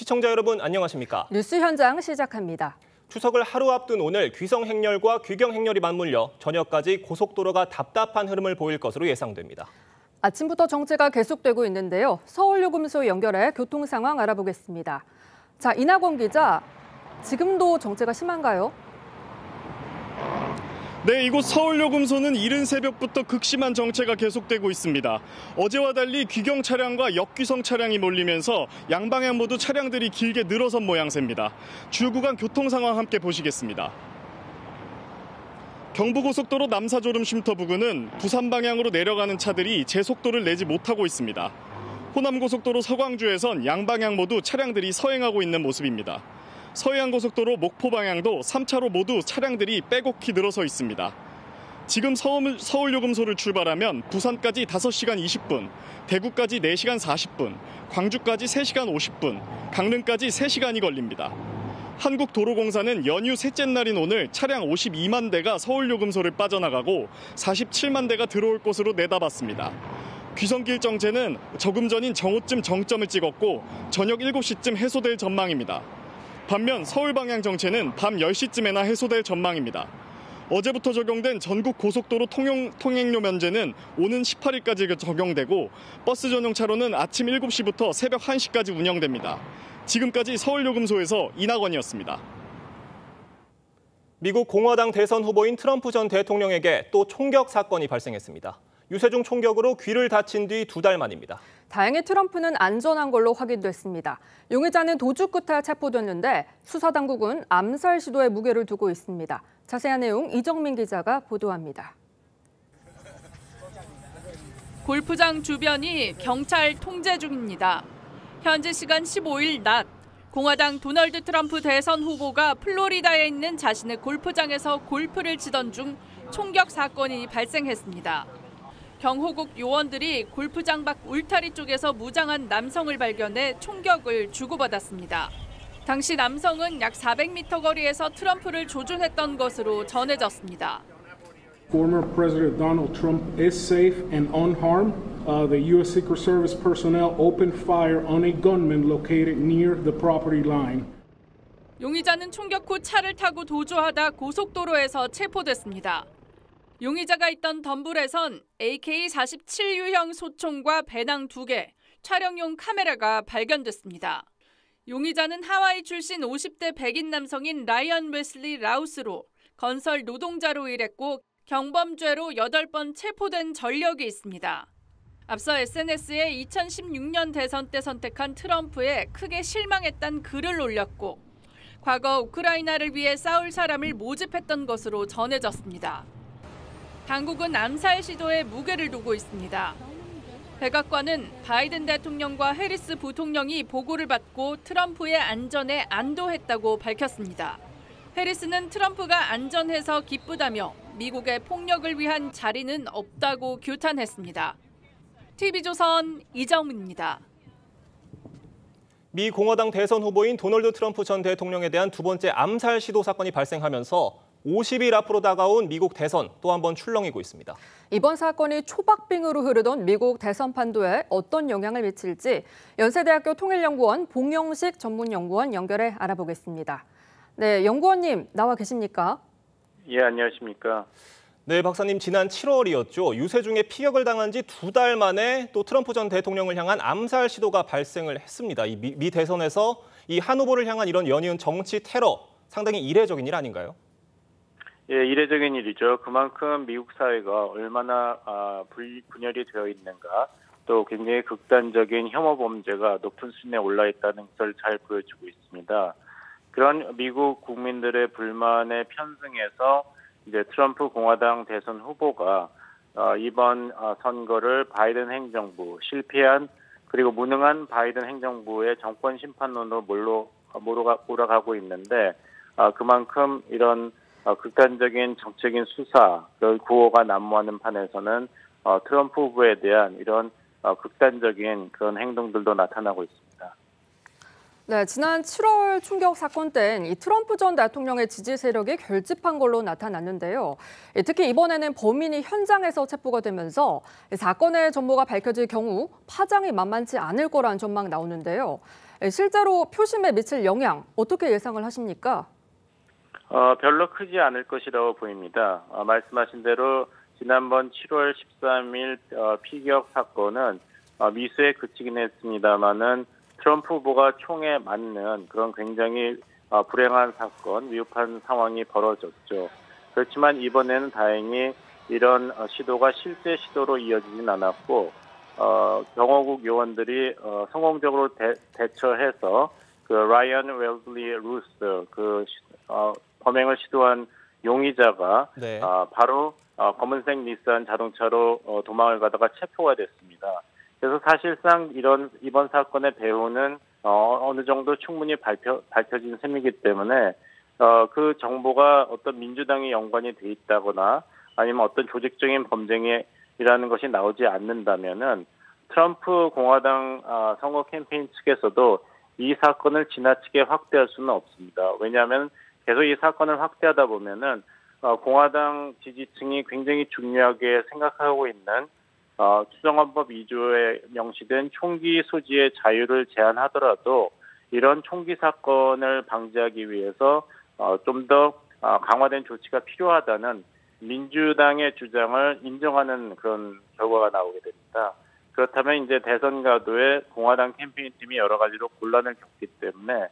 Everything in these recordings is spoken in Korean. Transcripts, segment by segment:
시청자 여러분 안녕하십니까? 뉴스 현장 시작합니다. 추석을 하루 앞둔 오늘 귀성 행렬과 귀경 행렬이 맞물려 저녁까지 고속도로가 답답한 흐름을 보일 것으로 예상됩니다. 아침부터 정체가 계속되고 있는데요. 서울요금소 연결해 교통 상황 알아보겠습니다. 자, 이낙원 기자, 지금도 정체가 심한가요? 네, 이곳 서울요금소는 이른 새벽부터 극심한 정체가 계속되고 있습니다. 어제와 달리 귀경 차량과 역귀성 차량이 몰리면서 양방향 모두 차량들이 길게 늘어선 모양새입니다. 주 구간 교통 상황 함께 보시겠습니다. 경부고속도로 남사조름 쉼터 부근은 부산 방향으로 내려가는 차들이 제속도를 내지 못하고 있습니다. 호남고속도로 서광주에선 양방향 모두 차량들이 서행하고 있는 모습입니다. 서해안고속도로 목포 방향도 3차로 모두 차량들이 빼곡히 늘어서 있습니다. 지금 서울요금소를 출발하면 부산까지 5시간 20분, 대구까지 4시간 40분, 광주까지 3시간 50분, 강릉까지 3시간이 걸립니다. 한국도로공사는 연휴 셋째 날인 오늘 차량 52만 대가 서울요금소를 빠져나가고 47만 대가 들어올 것으로 내다봤습니다. 귀성길 정체는 조금 전인 정오쯤 정점을 찍었고 저녁 7시쯤 해소될 전망입니다. 반면 서울 방향 정체는 밤 10시쯤에나 해소될 전망입니다. 어제부터 적용된 전국 고속도로 통행료 면제는 오는 18일까지 적용되고 버스 전용 차로는 아침 7시부터 새벽 1시까지 운영됩니다. 지금까지 서울요금소에서 이낙원이었습니다. 미국 공화당 대선 후보인 트럼프 전 대통령에게 또 총격 사건이 발생했습니다. 유세중 총격으로 귀를 다친 뒤 2달 만입니다. 다행히 트럼프는 안전한 걸로 확인됐습니다. 용의자는 도주 끝에 체포됐는데 수사당국은 암살 시도에 무게를 두고 있습니다. 자세한 내용 이정민 기자가 보도합니다. 골프장 주변이 경찰 통제 중입니다. 현지 시간 15일 낮, 공화당 도널드 트럼프 대선 후보가 플로리다에 있는 자신의 골프장에서 골프를 치던 중 총격 사건이 발생했습니다. 경호국 요원들이 골프장 밖 울타리 쪽에서 무장한 남성을 발견해 총격을 주고받았습니다. 당시 남성은 약 400m 거리에서 트럼프를 조준했던 것으로 전해졌습니다. Former President Donald Trump is safe and unharmed. The U.S. Secret Service personnel opened fire on a gunman located near the property line. 용의자는 총격 후 차를 타고 도주하다 고속도로에서 체포됐습니다. 용의자가 있던 덤불에선 AK-47 유형 소총과 배낭 2개, 촬영용 카메라가 발견됐습니다. 용의자는 하와이 출신 50대 백인 남성인 라이언 웨슬리 라우스로 건설 노동자로 일했고 경범죄로 8번 체포된 전력이 있습니다. 앞서 SNS에 2016년 대선 때 선택한 트럼프에 크게 실망했다는 글을 올렸고 과거 우크라이나를 위해 싸울 사람을 모집했던 것으로 전해졌습니다. 당국은 암살 시도에 무게를 두고 있습니다. 백악관은 바이든 대통령과 해리스 부통령이 보고를 받고 트럼프의 안전에 안도했다고 밝혔습니다. 해리스는 트럼프가 안전해서 기쁘다며 미국의 폭력을 위한 자리는 없다고 규탄했습니다. TV조선 이정민입니다. 미 공화당 대선 후보인 도널드 트럼프 전 대통령에 대한 두 번째 암살 시도 사건이 발생하면서 50일 앞으로 다가온 미국 대선 또 한 번 출렁이고 있습니다. 이번 사건이 초박빙으로 흐르던 미국 대선 판도에 어떤 영향을 미칠지 연세대학교 통일연구원 봉영식 전문연구원 연결해 알아보겠습니다. 네, 연구원님 나와 계십니까? 예, 안녕하십니까? 네, 박사님 지난 7월이었죠. 유세중에 피격을 당한 지 2달 만에 또 트럼프 전 대통령을 향한 암살 시도가 발생을 했습니다. 이 미 대선에서 이 한 후보를 향한 이런 연이은 정치 테러 상당히 이례적인 일 아닌가요? 예, 이례적인 일이죠. 그만큼 미국 사회가 얼마나 분열이 되어 있는가, 또 굉장히 극단적인 혐오 범죄가 높은 수준에 올라 있다는 것을 잘 보여주고 있습니다. 그런 미국 국민들의 불만에 편승해서 이제 트럼프 공화당 대선 후보가 이번 선거를 바이든 행정부, 실패한 그리고 무능한 바이든 행정부의 정권 심판론으로 몰아가고 있는데 그만큼 이런 극단적인 정책인 수사, 구호가 난무하는 판에서는 트럼프 후보에 대한 이런 극단적인 그런 행동들도 나타나고 있습니다. 네, 지난 7월 총격 사건 땐 이 트럼프 전 대통령의 지지 세력이 결집한 걸로 나타났는데요. 특히 이번에는 범인이 현장에서 체포가 되면서 사건의 전모가 밝혀질 경우 파장이 만만치 않을 거란 전망 나오는데요. 실제로 표심에 미칠 영향 어떻게 예상을 하십니까? 별로 크지 않을 것이라고 보입니다. 말씀하신 대로 지난번 7월 13일 피격 사건은 미수에 그치긴 했습니다만은 트럼프 후보가 총에 맞는 그런 굉장히 불행한 사건, 위협한 상황이 벌어졌죠. 그렇지만 이번에는 다행히 이런 시도가 실제 시도로 이어지진 않았고 경호국 요원들이 성공적으로 대처해서 그 라이언 웰슬리 루스 범행을 시도한 용의자가 네. 바로 검은색 닛산 자동차로 도망을 가다가 체포가 됐습니다. 그래서 사실상 이번 사건의 배후는 어느 정도 충분히 밝혀진 셈이기 때문에 그 정보가 어떤 민주당이 연관이 돼 있다거나 아니면 어떤 조직적인 범죄이라는 것이 나오지 않는다면은 트럼프 공화당 선거 캠페인 측에서도 이 사건을 지나치게 확대할 수는 없습니다. 왜냐하면 계속 이 사건을 확대하다 보면은 공화당 지지층이 굉장히 중요하게 생각하고 있는 추정헌법 2조에 명시된 총기 소지의 자유를 제한하더라도 이런 총기 사건을 방지하기 위해서 좀 더 강화된 조치가 필요하다는 민주당의 주장을 인정하는 그런 결과가 나오게 됩니다. 그렇다면 이제 대선 가도에 공화당 캠페인팀이 여러 가지로 곤란을 겪기 때문에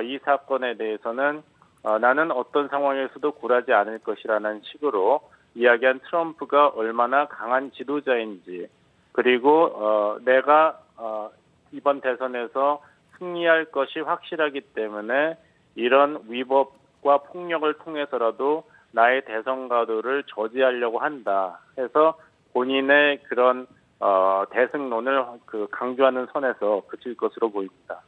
이 사건에 대해서는 나는 어떤 상황에서도 굴하지 않을 것이라는 식으로 이야기한 트럼프가 얼마나 강한 지도자인지 그리고 내가 이번 대선에서 승리할 것이 확실하기 때문에 이런 위법과 폭력을 통해서라도 나의 대선 가도를 저지하려고 한다 해서 본인의 그런 대승론을 강조하는 선에서 그칠 것으로 보입니다.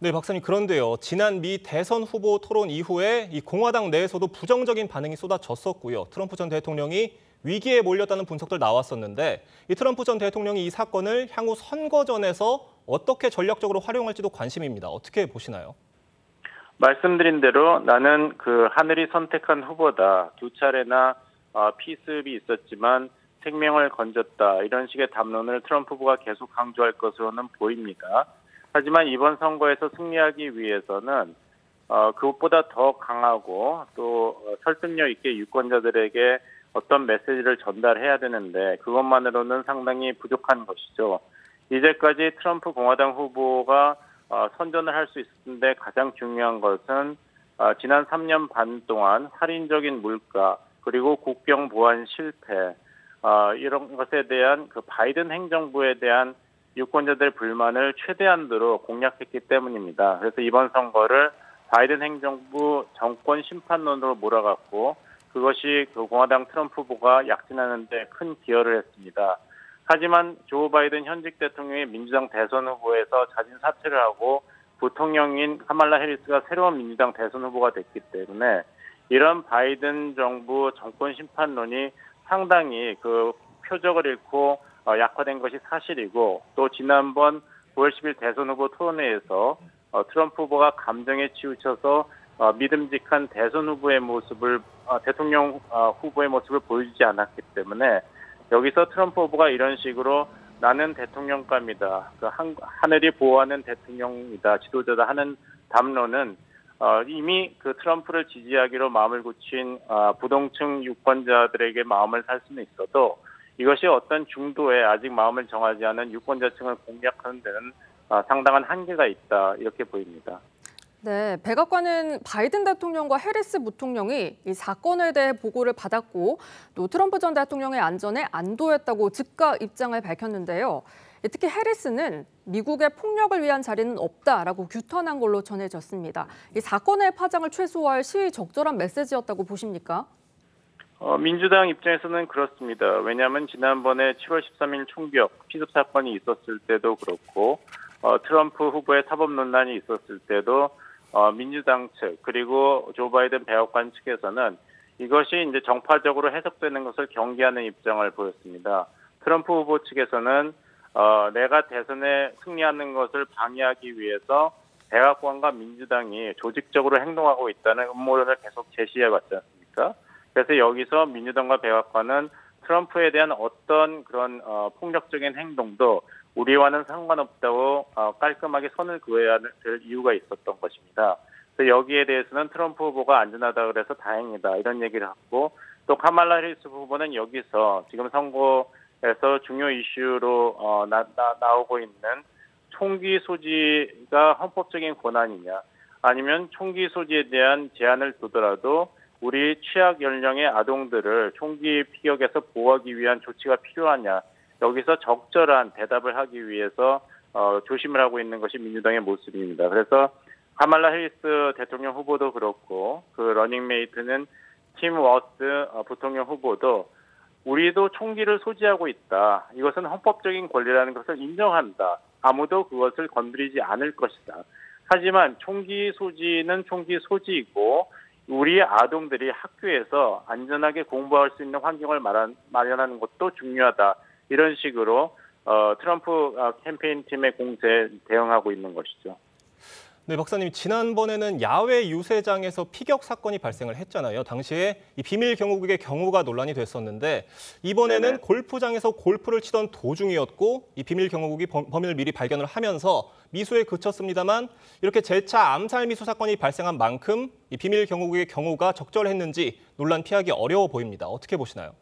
네, 박사님, 그런데요. 지난 미 대선 후보 토론 이후에 이 공화당 내에서도 부정적인 반응이 쏟아졌었고요. 트럼프 전 대통령이 위기에 몰렸다는 분석들 나왔었는데 이 트럼프 전 대통령이 이 사건을 향후 선거전에서 어떻게 전략적으로 활용할지도 관심입니다. 어떻게 보시나요? 말씀드린 대로 나는 하늘이 선택한 후보다. 두 차례나 피습이 있었지만 생명을 건졌다. 이런 식의 담론을 트럼프 후보가 계속 강조할 것으로는 보입니다. 하지만 이번 선거에서 승리하기 위해서는 그것보다 더 강하고 또 설득력 있게 유권자들에게 어떤 메시지를 전달해야 되는데 그것만으로는 상당히 부족한 것이죠. 이제까지 트럼프 공화당 후보가 선전을 할 수 있었는데 가장 중요한 것은 지난 3년 반 동안 살인적인 물가 그리고 국경 보안 실패 이런 것에 대한 바이든 행정부에 대한 유권자들의 불만을 최대한도로 공략했기 때문입니다. 그래서 이번 선거를 바이든 행정부 정권 심판론으로 몰아갔고 그것이 공화당 트럼프 후보가 약진하는 데 큰 기여를 했습니다. 하지만 조 바이든 현직 대통령이 민주당 대선 후보에서 자진 사퇴를 하고 부통령인 카말라 해리스가 새로운 민주당 대선 후보가 됐기 때문에 이런 바이든 정부 정권 심판론이 상당히 표적을 잃고 약화된 것이 사실이고 또 지난번 9월 10일 대선 후보 토론회에서 트럼프 후보가 감정에 치우쳐서 믿음직한 대선 후보의 모습을 대통령 후보의 모습을 보여주지 않았기 때문에 여기서 트럼프 후보가 이런 식으로 나는 대통령감이다. 하늘이 보호하는 대통령이다. 지도자다 하는 담론은 이미 트럼프를 지지하기로 마음을 굳힌 부동층 유권자들에게 마음을 살 수는 있어도 이것이 어떤 중도에 아직 마음을 정하지 않은 유권자층을 공략하는 데는 상당한 한계가 있다. 이렇게 보입니다. 네, 백악관은 바이든 대통령과 해리스 부통령이 이 사건에 대해 보고를 받았고 또 트럼프 전 대통령의 안전에 안도했다고 즉각 입장을 밝혔는데요. 특히 해리스는 미국의 폭력을 위한 자리는 없다라고 규탄한 걸로 전해졌습니다. 이 사건의 파장을 최소화할 시의적절한 메시지였다고 보십니까? 민주당 입장에서는 그렇습니다. 왜냐하면 지난번에 7월 13일 총격 피습 사건이 있었을 때도 그렇고 트럼프 후보의 사법 논란이 있었을 때도 민주당 측 그리고 조 바이든 백악관 측에서는 이것이 이제 정파적으로 해석되는 것을 경계하는 입장을 보였습니다. 트럼프 후보 측에서는 내가 대선에 승리하는 것을 방해하기 위해서 백악관과 민주당이 조직적으로 행동하고 있다는 음모론을 계속 제시해왔지 않습니까? 그래서 여기서 민주당과 백악관은 트럼프에 대한 어떤 그런 폭력적인 행동도 우리와는 상관없다고 깔끔하게 선을 그어야 될 이유가 있었던 것입니다. 그래서 여기에 대해서는 트럼프 후보가 안전하다 그래서 다행이다 이런 얘기를 하고 또 카말라 해리스 후보는 여기서 지금 선거에서 중요 이슈로 나오고 있는 총기 소지가 헌법적인 권한이냐 아니면 총기 소지에 대한 제한을 두더라도 우리 취약 연령의 아동들을 총기 피격에서 보호하기 위한 조치가 필요하냐 여기서 적절한 대답을 하기 위해서 조심을 하고 있는 것이 민주당의 모습입니다. 그래서 카말라 해리스 대통령 후보도 그렇고 그 러닝메이트는 팀 워스 부통령 후보도 우리도 총기를 소지하고 있다. 이것은 헌법적인 권리라는 것을 인정한다. 아무도 그것을 건드리지 않을 것이다. 하지만 총기 소지는 총기 소지이고 우리 아동들이 학교에서 안전하게 공부할 수 있는 환경을 마련하는 것도 중요하다. 이런 식으로 트럼프 캠페인 팀의 공세에 대응하고 있는 것이죠. 네, 박사님, 지난번에는 야외 유세장에서 피격 사건이 발생을 했잖아요. 당시에 이 비밀 경호국의 경호가 논란이 됐었는데 이번에는 네네. 골프장에서 골프를 치던 도중이었고 이 비밀 경호국이 범인을 미리 발견을 하면서 미수에 그쳤습니다만 이렇게 재차 암살 미수 사건이 발생한 만큼 이 비밀 경호국의 경호가 적절했는지 논란 피하기 어려워 보입니다. 어떻게 보시나요?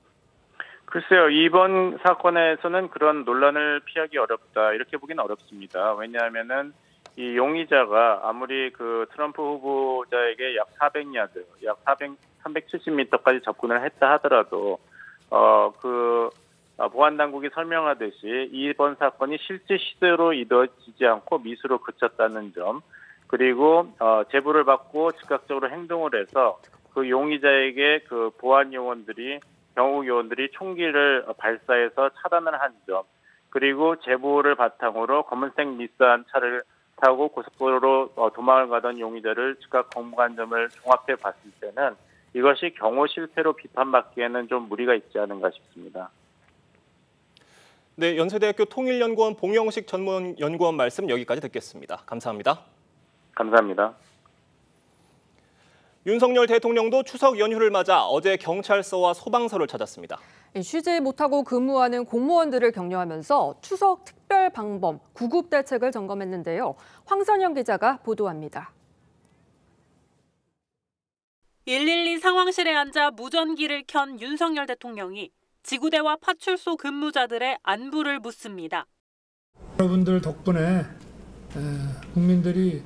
글쎄요. 이번 사건에서는 그런 논란을 피하기 어렵다. 이렇게 보기는 어렵습니다. 왜냐하면은 이 용의자가 아무리 그 트럼프 후보자에게 약 400야드, 약 370m까지 접근을 했다 하더라도 보안 당국이 설명하듯이 이번 사건이 실제 시대로 이루어지지 않고 미수로 그쳤다는 점, 그리고 제보를 받고 즉각적으로 행동을 해서 그 용의자에게 그 보안 요원들이 경호국 요원들이 총기를 발사해서 차단을 한 점, 그리고 제보를 바탕으로 검은색 닛산 차를 타고 고속도로로 도망을 가던 용의자를 즉각 검거한 점을 종합해 봤을 때는 이것이 경호 실패로 비판받기에는 좀 무리가 있지 않은가 싶습니다. 네, 연세대학교 통일연구원 봉영식 전문연구원 말씀 여기까지 듣겠습니다. 감사합니다. 감사합니다. 윤석열 대통령도 추석 연휴를 맞아 어제 경찰서와 소방서를 찾았습니다. 쉬지 못하고 근무하는 공무원들을 격려하면서 추석 특별 방범 구급 대책을 점검했는데요. 황선영 기자가 보도합니다. 112 상황실에 앉아 무전기를 켠 윤석열 대통령이 지구대와 파출소 근무자들의 안부를 묻습니다. 여러분들 덕분에 국민들이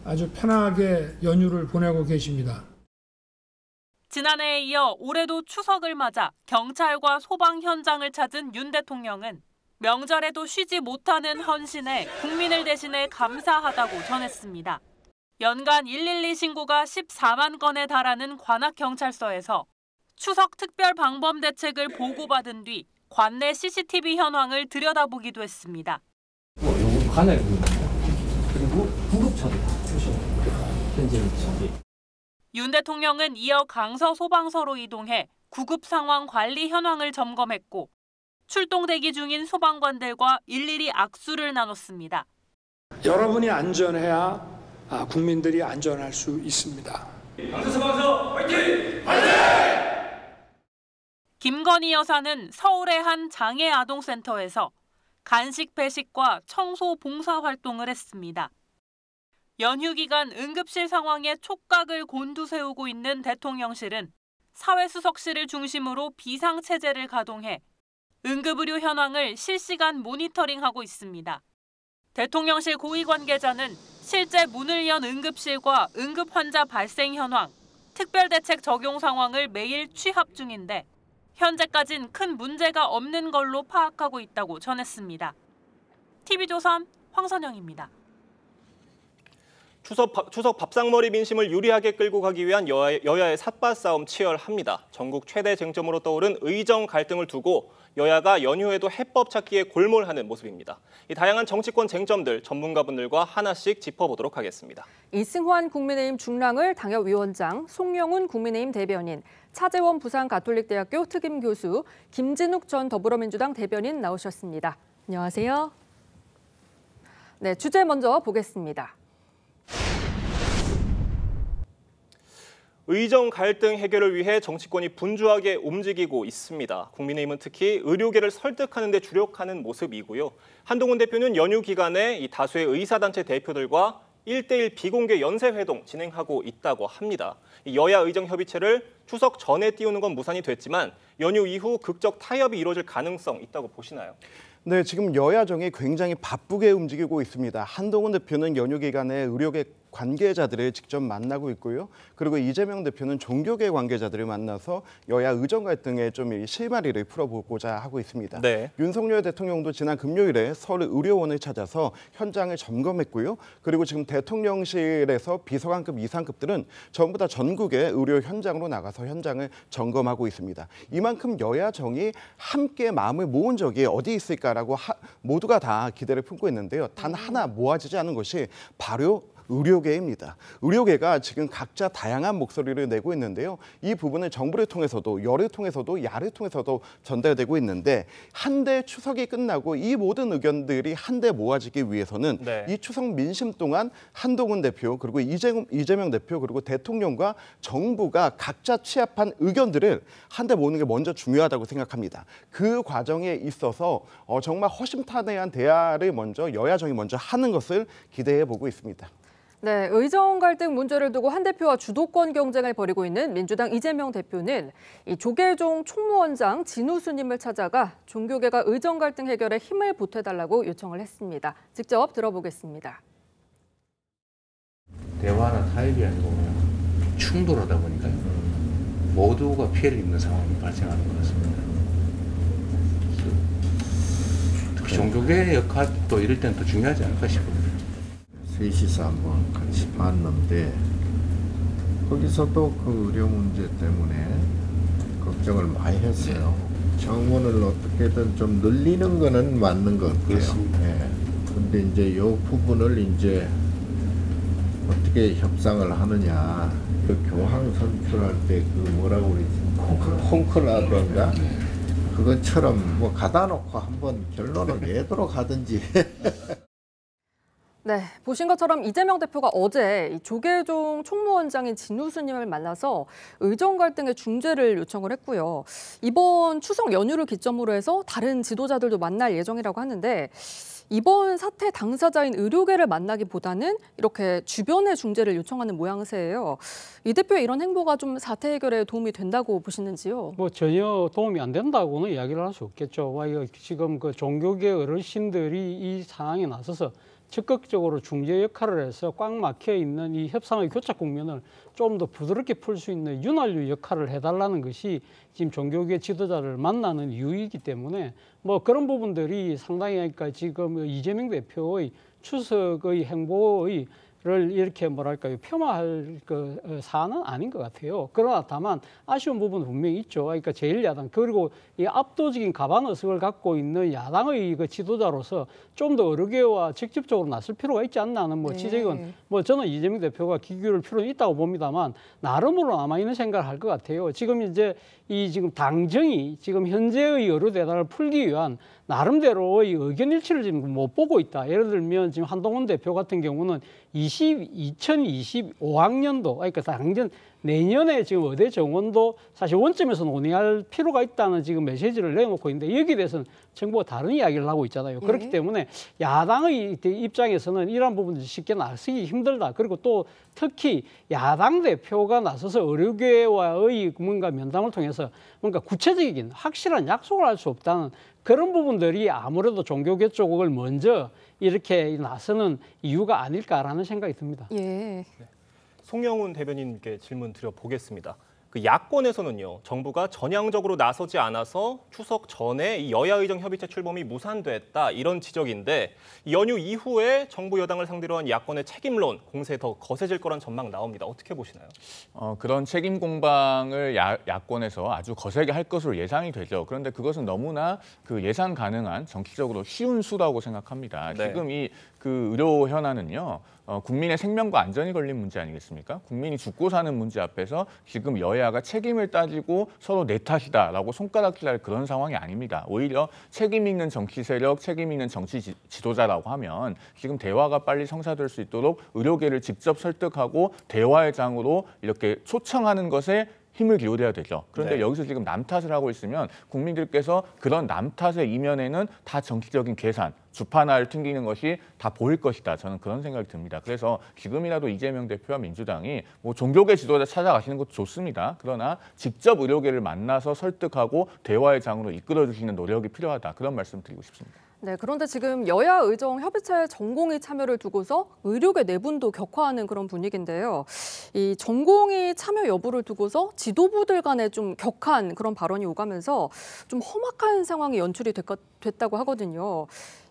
아주 편하게 연휴를 보내고 계십니다. 지난해에 이어 올해도 추석을 맞아 경찰과 소방 현장을 찾은 윤 대통령은 명절에도 쉬지 못하는 헌신에 국민을 대신해 감사하다고 전했습니다. 연간 112 신고가 14만 건에 달하는 관악경찰서에서 추석 특별 방범 대책을 보고받은 뒤 관내 CCTV 현황을 들여다보기도 했습니다. 요건 관악입니다. 그리고 구급차도 현재 위치. 윤 대통령은 이어 강서 소방서로 이동해 구급 상황 관리 현황을 점검했고 출동 대기 중인 소방관들과 일일이 악수를 나눴습니다. 여러분이 안전해야 국민들이 안전할 수 있습니다. 강서 소방서 화이팅! 화이팅! 김건희 여사는 서울의 한 장애 아동센터에서 간식 배식과 청소 봉사 활동을 했습니다. 연휴 기간 응급실 상황에 촉각을 곤두세우고 있는 대통령실은 사회수석실을 중심으로 비상체제를 가동해 응급의료 현황을 실시간 모니터링하고 있습니다. 대통령실 고위 관계자는 실제 문을 연 응급실과 응급 환자 발생 현황, 특별대책 적용 상황을 매일 취합 중인데 현재까진 큰 문제가 없는 걸로 파악하고 있다고 전했습니다. TV조선 황선영입니다. 추석 밥상머리 민심을 유리하게 끌고 가기 위한 여야의 삿바 싸움 치열합니다. 전국 최대 쟁점으로 떠오른 의정 갈등을 두고 여야가 연휴에도 해법 찾기에 골몰하는 모습입니다. 이 다양한 정치권 쟁점들 전문가분들과 하나씩 짚어보도록 하겠습니다. 이승환 국민의힘 중랑을 당협위원장, 송영훈 국민의힘 대변인, 차재원 부산가톨릭대학교 특임교수, 김진욱 전 더불어민주당 대변인 나오셨습니다. 안녕하세요. 네, 주제 먼저 보겠습니다. 의정 갈등 해결을 위해 정치권이 분주하게 움직이고 있습니다. 국민의힘은 특히 의료계를 설득하는 데 주력하는 모습이고요. 한동훈 대표는 연휴 기간에 이 다수의 의사단체 대표들과 1대1 비공개 연쇄회동 진행하고 있다고 합니다. 여야 의정협의체를 추석 전에 띄우는 건 무산이 됐지만 연휴 이후 극적 타협이 이루어질 가능성 있다고 보시나요? 네, 지금 여야정이 굉장히 바쁘게 움직이고 있습니다. 한동훈 대표는 연휴 기간에 의료계 관계자들을 직접 만나고 있고요. 그리고 이재명 대표는 종교계 관계자들을 만나서 여야 의정 갈등의 좀 실마리를 풀어보고자 하고 있습니다. 네. 윤석열 대통령도 지난 금요일에 서울 의료원을 찾아서 현장을 점검했고요. 그리고 지금 대통령실에서 비서관급 이상급들은 전부 다 전국의 의료 현장으로 나가서 현장을 점검하고 있습니다. 이만큼 여야정이 함께 마음을 모은 적이 어디 있을까라고 모두가 다 기대를 품고 있는데요. 단 하나 모아지지 않은 것이 바로 의료계입니다. 의료계가 지금 각자 다양한 목소리를 내고 있는데요. 이 부분을 정부를 통해서도 여를 통해서도 야를 통해서도 전달되고 있는데 한데 추석이 끝나고 이 모든 의견들이 한데 모아지기 위해서는 이 추석 민심 동안 한동훈 대표 그리고 이재명 대표 그리고 대통령과 정부가 각자 취합한 의견들을 한데 모으는 게 먼저 중요하다고 생각합니다. 그 과정에 있어서 정말 허심탄회한 대화를 먼저 여야정이 먼저 하는 것을 기대해 보고 있습니다. 네, 의정 갈등 문제를 두고 한 대표와 주도권 경쟁을 벌이고 있는 민주당 이재명 대표는 이 조계종 총무원장 진우수님을 찾아가 종교계가 의정 갈등 해결에 힘을 보태달라고 요청을 했습니다. 직접 들어보겠습니다. 대화나 타협이 아니고 그냥 충돌하다 보니까요. 모두가 피해를 입는 상황이 발생하는 것 같습니다. 특히 종교계의 역할도 이럴 때는 더 중요하지 않을까 싶습니다. 셋이서 한번 같이 봤는데 거기서도 그 의료 문제 때문에 걱정을 많이 했어요. 정원을 어떻게든 좀 늘리는 거는 맞는 것 같아요. 예. 근데 이제 이 부분을 이제 어떻게 협상을 하느냐. 그 교황 선출할 때 그 뭐라고 그러지? 콩크라든가 그것처럼 뭐 가다 놓고 한번 결론을 내도록 하든지. 네, 보신 것처럼 이재명 대표가 어제 조계종 총무원장인 진우수님을 만나서 의정 갈등의 중재를 요청을 했고요. 이번 추석 연휴를 기점으로 해서 다른 지도자들도 만날 예정이라고 하는데 이번 사태 당사자인 의료계를 만나기보다는 이렇게 주변의 중재를 요청하는 모양새예요. 이 대표의 이런 행보가 좀 사태 해결에 도움이 된다고 보시는지요? 뭐 전혀 도움이 안 된다고는 이야기를 할 수 없겠죠. 지금 그 종교계 어르신들이 이 상황에 나서서 적극적으로 중재 역할을 해서 꽉 막혀 있는 이 협상의 교착 국면을 좀 더 부드럽게 풀 수 있는 윤활유 역할을 해달라는 것이 지금 종교계 지도자를 만나는 이유이기 때문에 뭐 그런 부분들이 상당히 그러니까 지금 이재명 대표의 추석의 행보의 를 이렇게 뭐랄까요 폄하할 그 사안은 아닌 것 같아요. 그러나 다만 아쉬운 부분은 분명히 있죠. 그러니까 제1야당 그리고 이 압도적인 가반의석을 갖고 있는 야당의 그 지도자로서 좀 더 의료계와 직접적으로 나설 필요가 있지 않나 하는 뭐 지적은 뭐 저는 이재명 대표가 기울일 필요는 있다고 봅니다만 나름으로 남아 있는 생각을 할 것 같아요. 지금 이제 이 지금 당정이 지금 현재의 의료 대란을 풀기 위한 나름대로의 의견 일치를 지금 못 보고 있다. 예를 들면 지금 한동훈 대표 같은 경우는 2025학년도 그러니까 당장 내년에 지금 의대 정원도 사실 원점에서 논의할 필요가 있다는 지금 메시지를 내놓고 있는데 여기에 대해서는 정부가 다른 이야기를 하고 있잖아요. 그렇기 때문에 야당의 입장에서는 이러한 부분들이 쉽게 나서기 힘들다. 그리고 또 특히 야당 대표가 나서서 의료계와의 뭔가 면담을 통해서 뭔가 구체적인 확실한 약속을 할 수 없다는 그런 부분들이 아무래도 종교계 쪽을 먼저 이렇게 나서는 이유가 아닐까라는 생각이 듭니다. 예. 송영훈 대변인께 질문 드려보겠습니다. 그 야권에서는요, 정부가 전향적으로 나서지 않아서 추석 전에 이 여야 의정 협의체 출범이 무산됐다 이런 지적인데 연휴 이후에 정부 여당을 상대로 한 야권의 책임론 공세 더 거세질 거란 전망 나옵니다. 어떻게 보시나요? 그런 책임 공방을 야권에서 아주 거세게 할 것으로 예상이 되죠. 그런데 그것은 너무나 그 예상 가능한 정치적으로 쉬운 수라고 생각합니다. 지금 이 그 의료 현안은요. 국민의 생명과 안전이 걸린 문제 아니겠습니까? 국민이 죽고 사는 문제 앞에서 지금 여야가 책임을 따지고 서로 내 탓이다라고 손가락질할 그런 상황이 아닙니다. 오히려 책임 있는 정치 세력, 책임 있는 정치 지도자라고 하면 지금 대화가 빨리 성사될 수 있도록 의료계를 직접 설득하고 대화의 장으로 이렇게 초청하는 것에 힘을 기울여야 되죠. 그런데 네. 여기서 지금 남 탓을 하고 있으면 국민들께서 그런 남 탓의 이면에는 다 정치적인 계산, 주판을 튕기는 것이 다 보일 것이다. 저는 그런 생각이 듭니다. 그래서 지금이라도 이재명 대표와 민주당이 뭐 종교계 지도자 찾아가시는 것도 좋습니다. 그러나 직접 의료계를 만나서 설득하고 대화의 장으로 이끌어주시는 노력이 필요하다. 그런 말씀 드리고 싶습니다. 네, 그런데 지금 여야 의정 협의체에 전공의 참여를 두고서 의료계 내분도 격화하는 그런 분위기인데요. 이 전공의 참여 여부를 두고서 지도부들 간에 좀 격한 그런 발언이 오가면서 좀 험악한 상황이 연출이 됐다고 하거든요.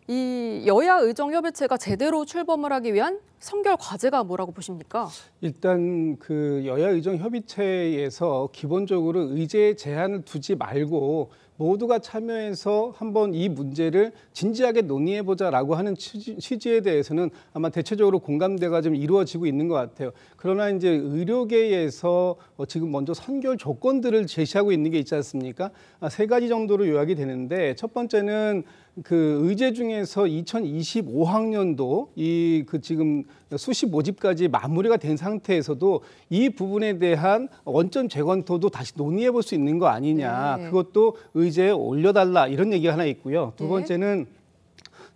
이 여야 의정 협의체가 제대로 출범을 하기 위한 선결 과제가 뭐라고 보십니까? 일단 그 여야 의정 협의체에서 기본적으로 의제 제한을 두지 말고 모두가 참여해서 한번 이 문제를 진지하게 논의해보자라고 하는 취지에 대해서는 아마 대체적으로 공감대가 좀 이루어지고 있는 것 같아요. 그러나 이제 의료계에서 지금 먼저 선결 조건들을 제시하고 있는 게 있지 않습니까? 세 가지 정도로 요약이 되는데 첫 번째는 그 의제 중에서 2025학년도 이 그 지금 수시 모집까지 마무리가 된 상태에서도 이 부분에 대한 원점 재검토도 다시 논의해 볼 수 있는 거 아니냐. 네. 그것도 의제에 올려달라 이런 얘기가 하나 있고요. 두 번째는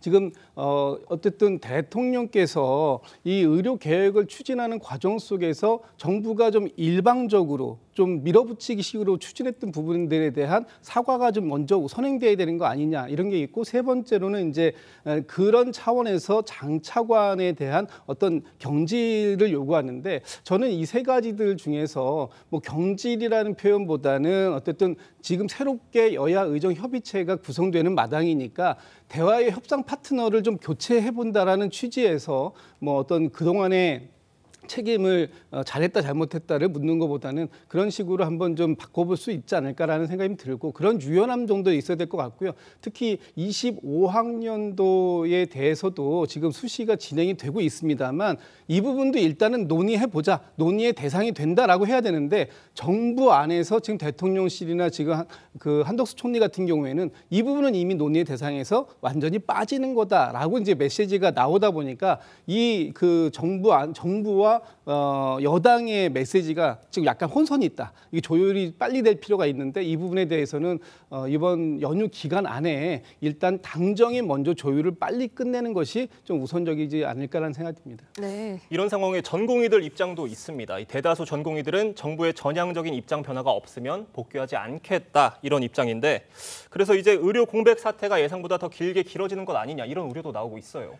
지금 어쨌든 대통령께서 이 의료 개혁을 추진하는 과정 속에서 정부가 좀 일방적으로 좀 밀어붙이기 식으로 추진했던 부분들에 대한 사과가 좀 먼저 선행돼야 되는 거 아니냐 이런 게 있고 세 번째로는 이제 그런 차원에서 장차관에 대한 어떤 경질을 요구하는데 저는 이 세 가지들 중에서 뭐 경질이라는 표현보다는 어쨌든 지금 새롭게 여야 의정 협의체가 구성되는 마당이니까 대화의 협상 파트너를 좀 교체해 본다라는 취지에서 뭐 어떤 그동안의 책임을 잘했다 잘못했다를 묻는 것보다는 그런 식으로 한번 좀 바꿔볼 수 있지 않을까라는 생각이 들고 그런 유연함 정도 있어야 될 것 같고요. 특히 25학년도에 대해서도 지금 수시가 진행이 되고 있습니다만 이 부분도 일단은 논의해보자. 논의의 대상이 된다라고 해야 되는데 정부 안에서 지금 대통령실이나 지금 그 한덕수 총리 같은 경우에는 이 부분은 이미 논의의 대상에서 완전히 빠지는 거다라고 이제 메시지가 나오다 보니까 이 그 정부와 여당의 메시지가 지금 약간 혼선이 있다. 이게 조율이 빨리 될 필요가 있는데 이 부분에 대해서는 이번 연휴 기간 안에 일단 당정이 먼저 조율을 빨리 끝내는 것이 좀 우선적이지 않을까라는 생각이 듭니다. 네. 이런 상황에 전공의들 입장도 있습니다. 이 대다수 전공의들은 정부의 전향적인 입장 변화가 없으면 복귀하지 않겠다 이런 입장인데 그래서 이제 의료 공백 사태가 예상보다 더 길어지는 것 아니냐 이런 우려도 나오고 있어요.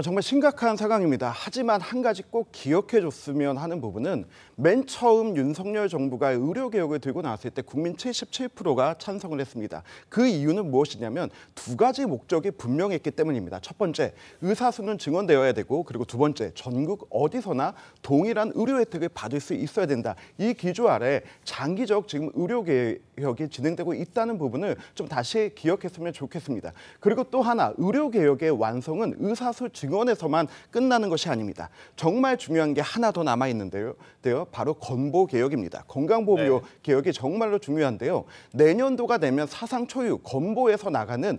정말 심각한 상황입니다. 하지만 한 가지 꼭 기억해줬으면 하는 부분은 맨 처음 윤석열 정부가 의료개혁을 들고 나왔을 때 국민 77%가 찬성을 했습니다. 그 이유는 무엇이냐면 두 가지 목적이 분명했기 때문입니다. 첫 번째, 의사 수는 증원되어야 되고 그리고 두 번째, 전국 어디서나 동일한 의료 혜택을 받을 수 있어야 된다. 이 기조 아래 장기적 지금 의료개혁이 진행되고 있다는 부분을 좀 다시 기억했으면 좋겠습니다. 그리고 또 하나, 의료개혁의 완성은 의사 수 증원에서만 끝나는 것이 아닙니다. 정말 중요한 게 하나 더 남아있는데요. 바로 건보개혁입니다. 건강보험료 개혁이 정말로 중요한데요. 내년도가 되면 사상 초유 건보에서 나가는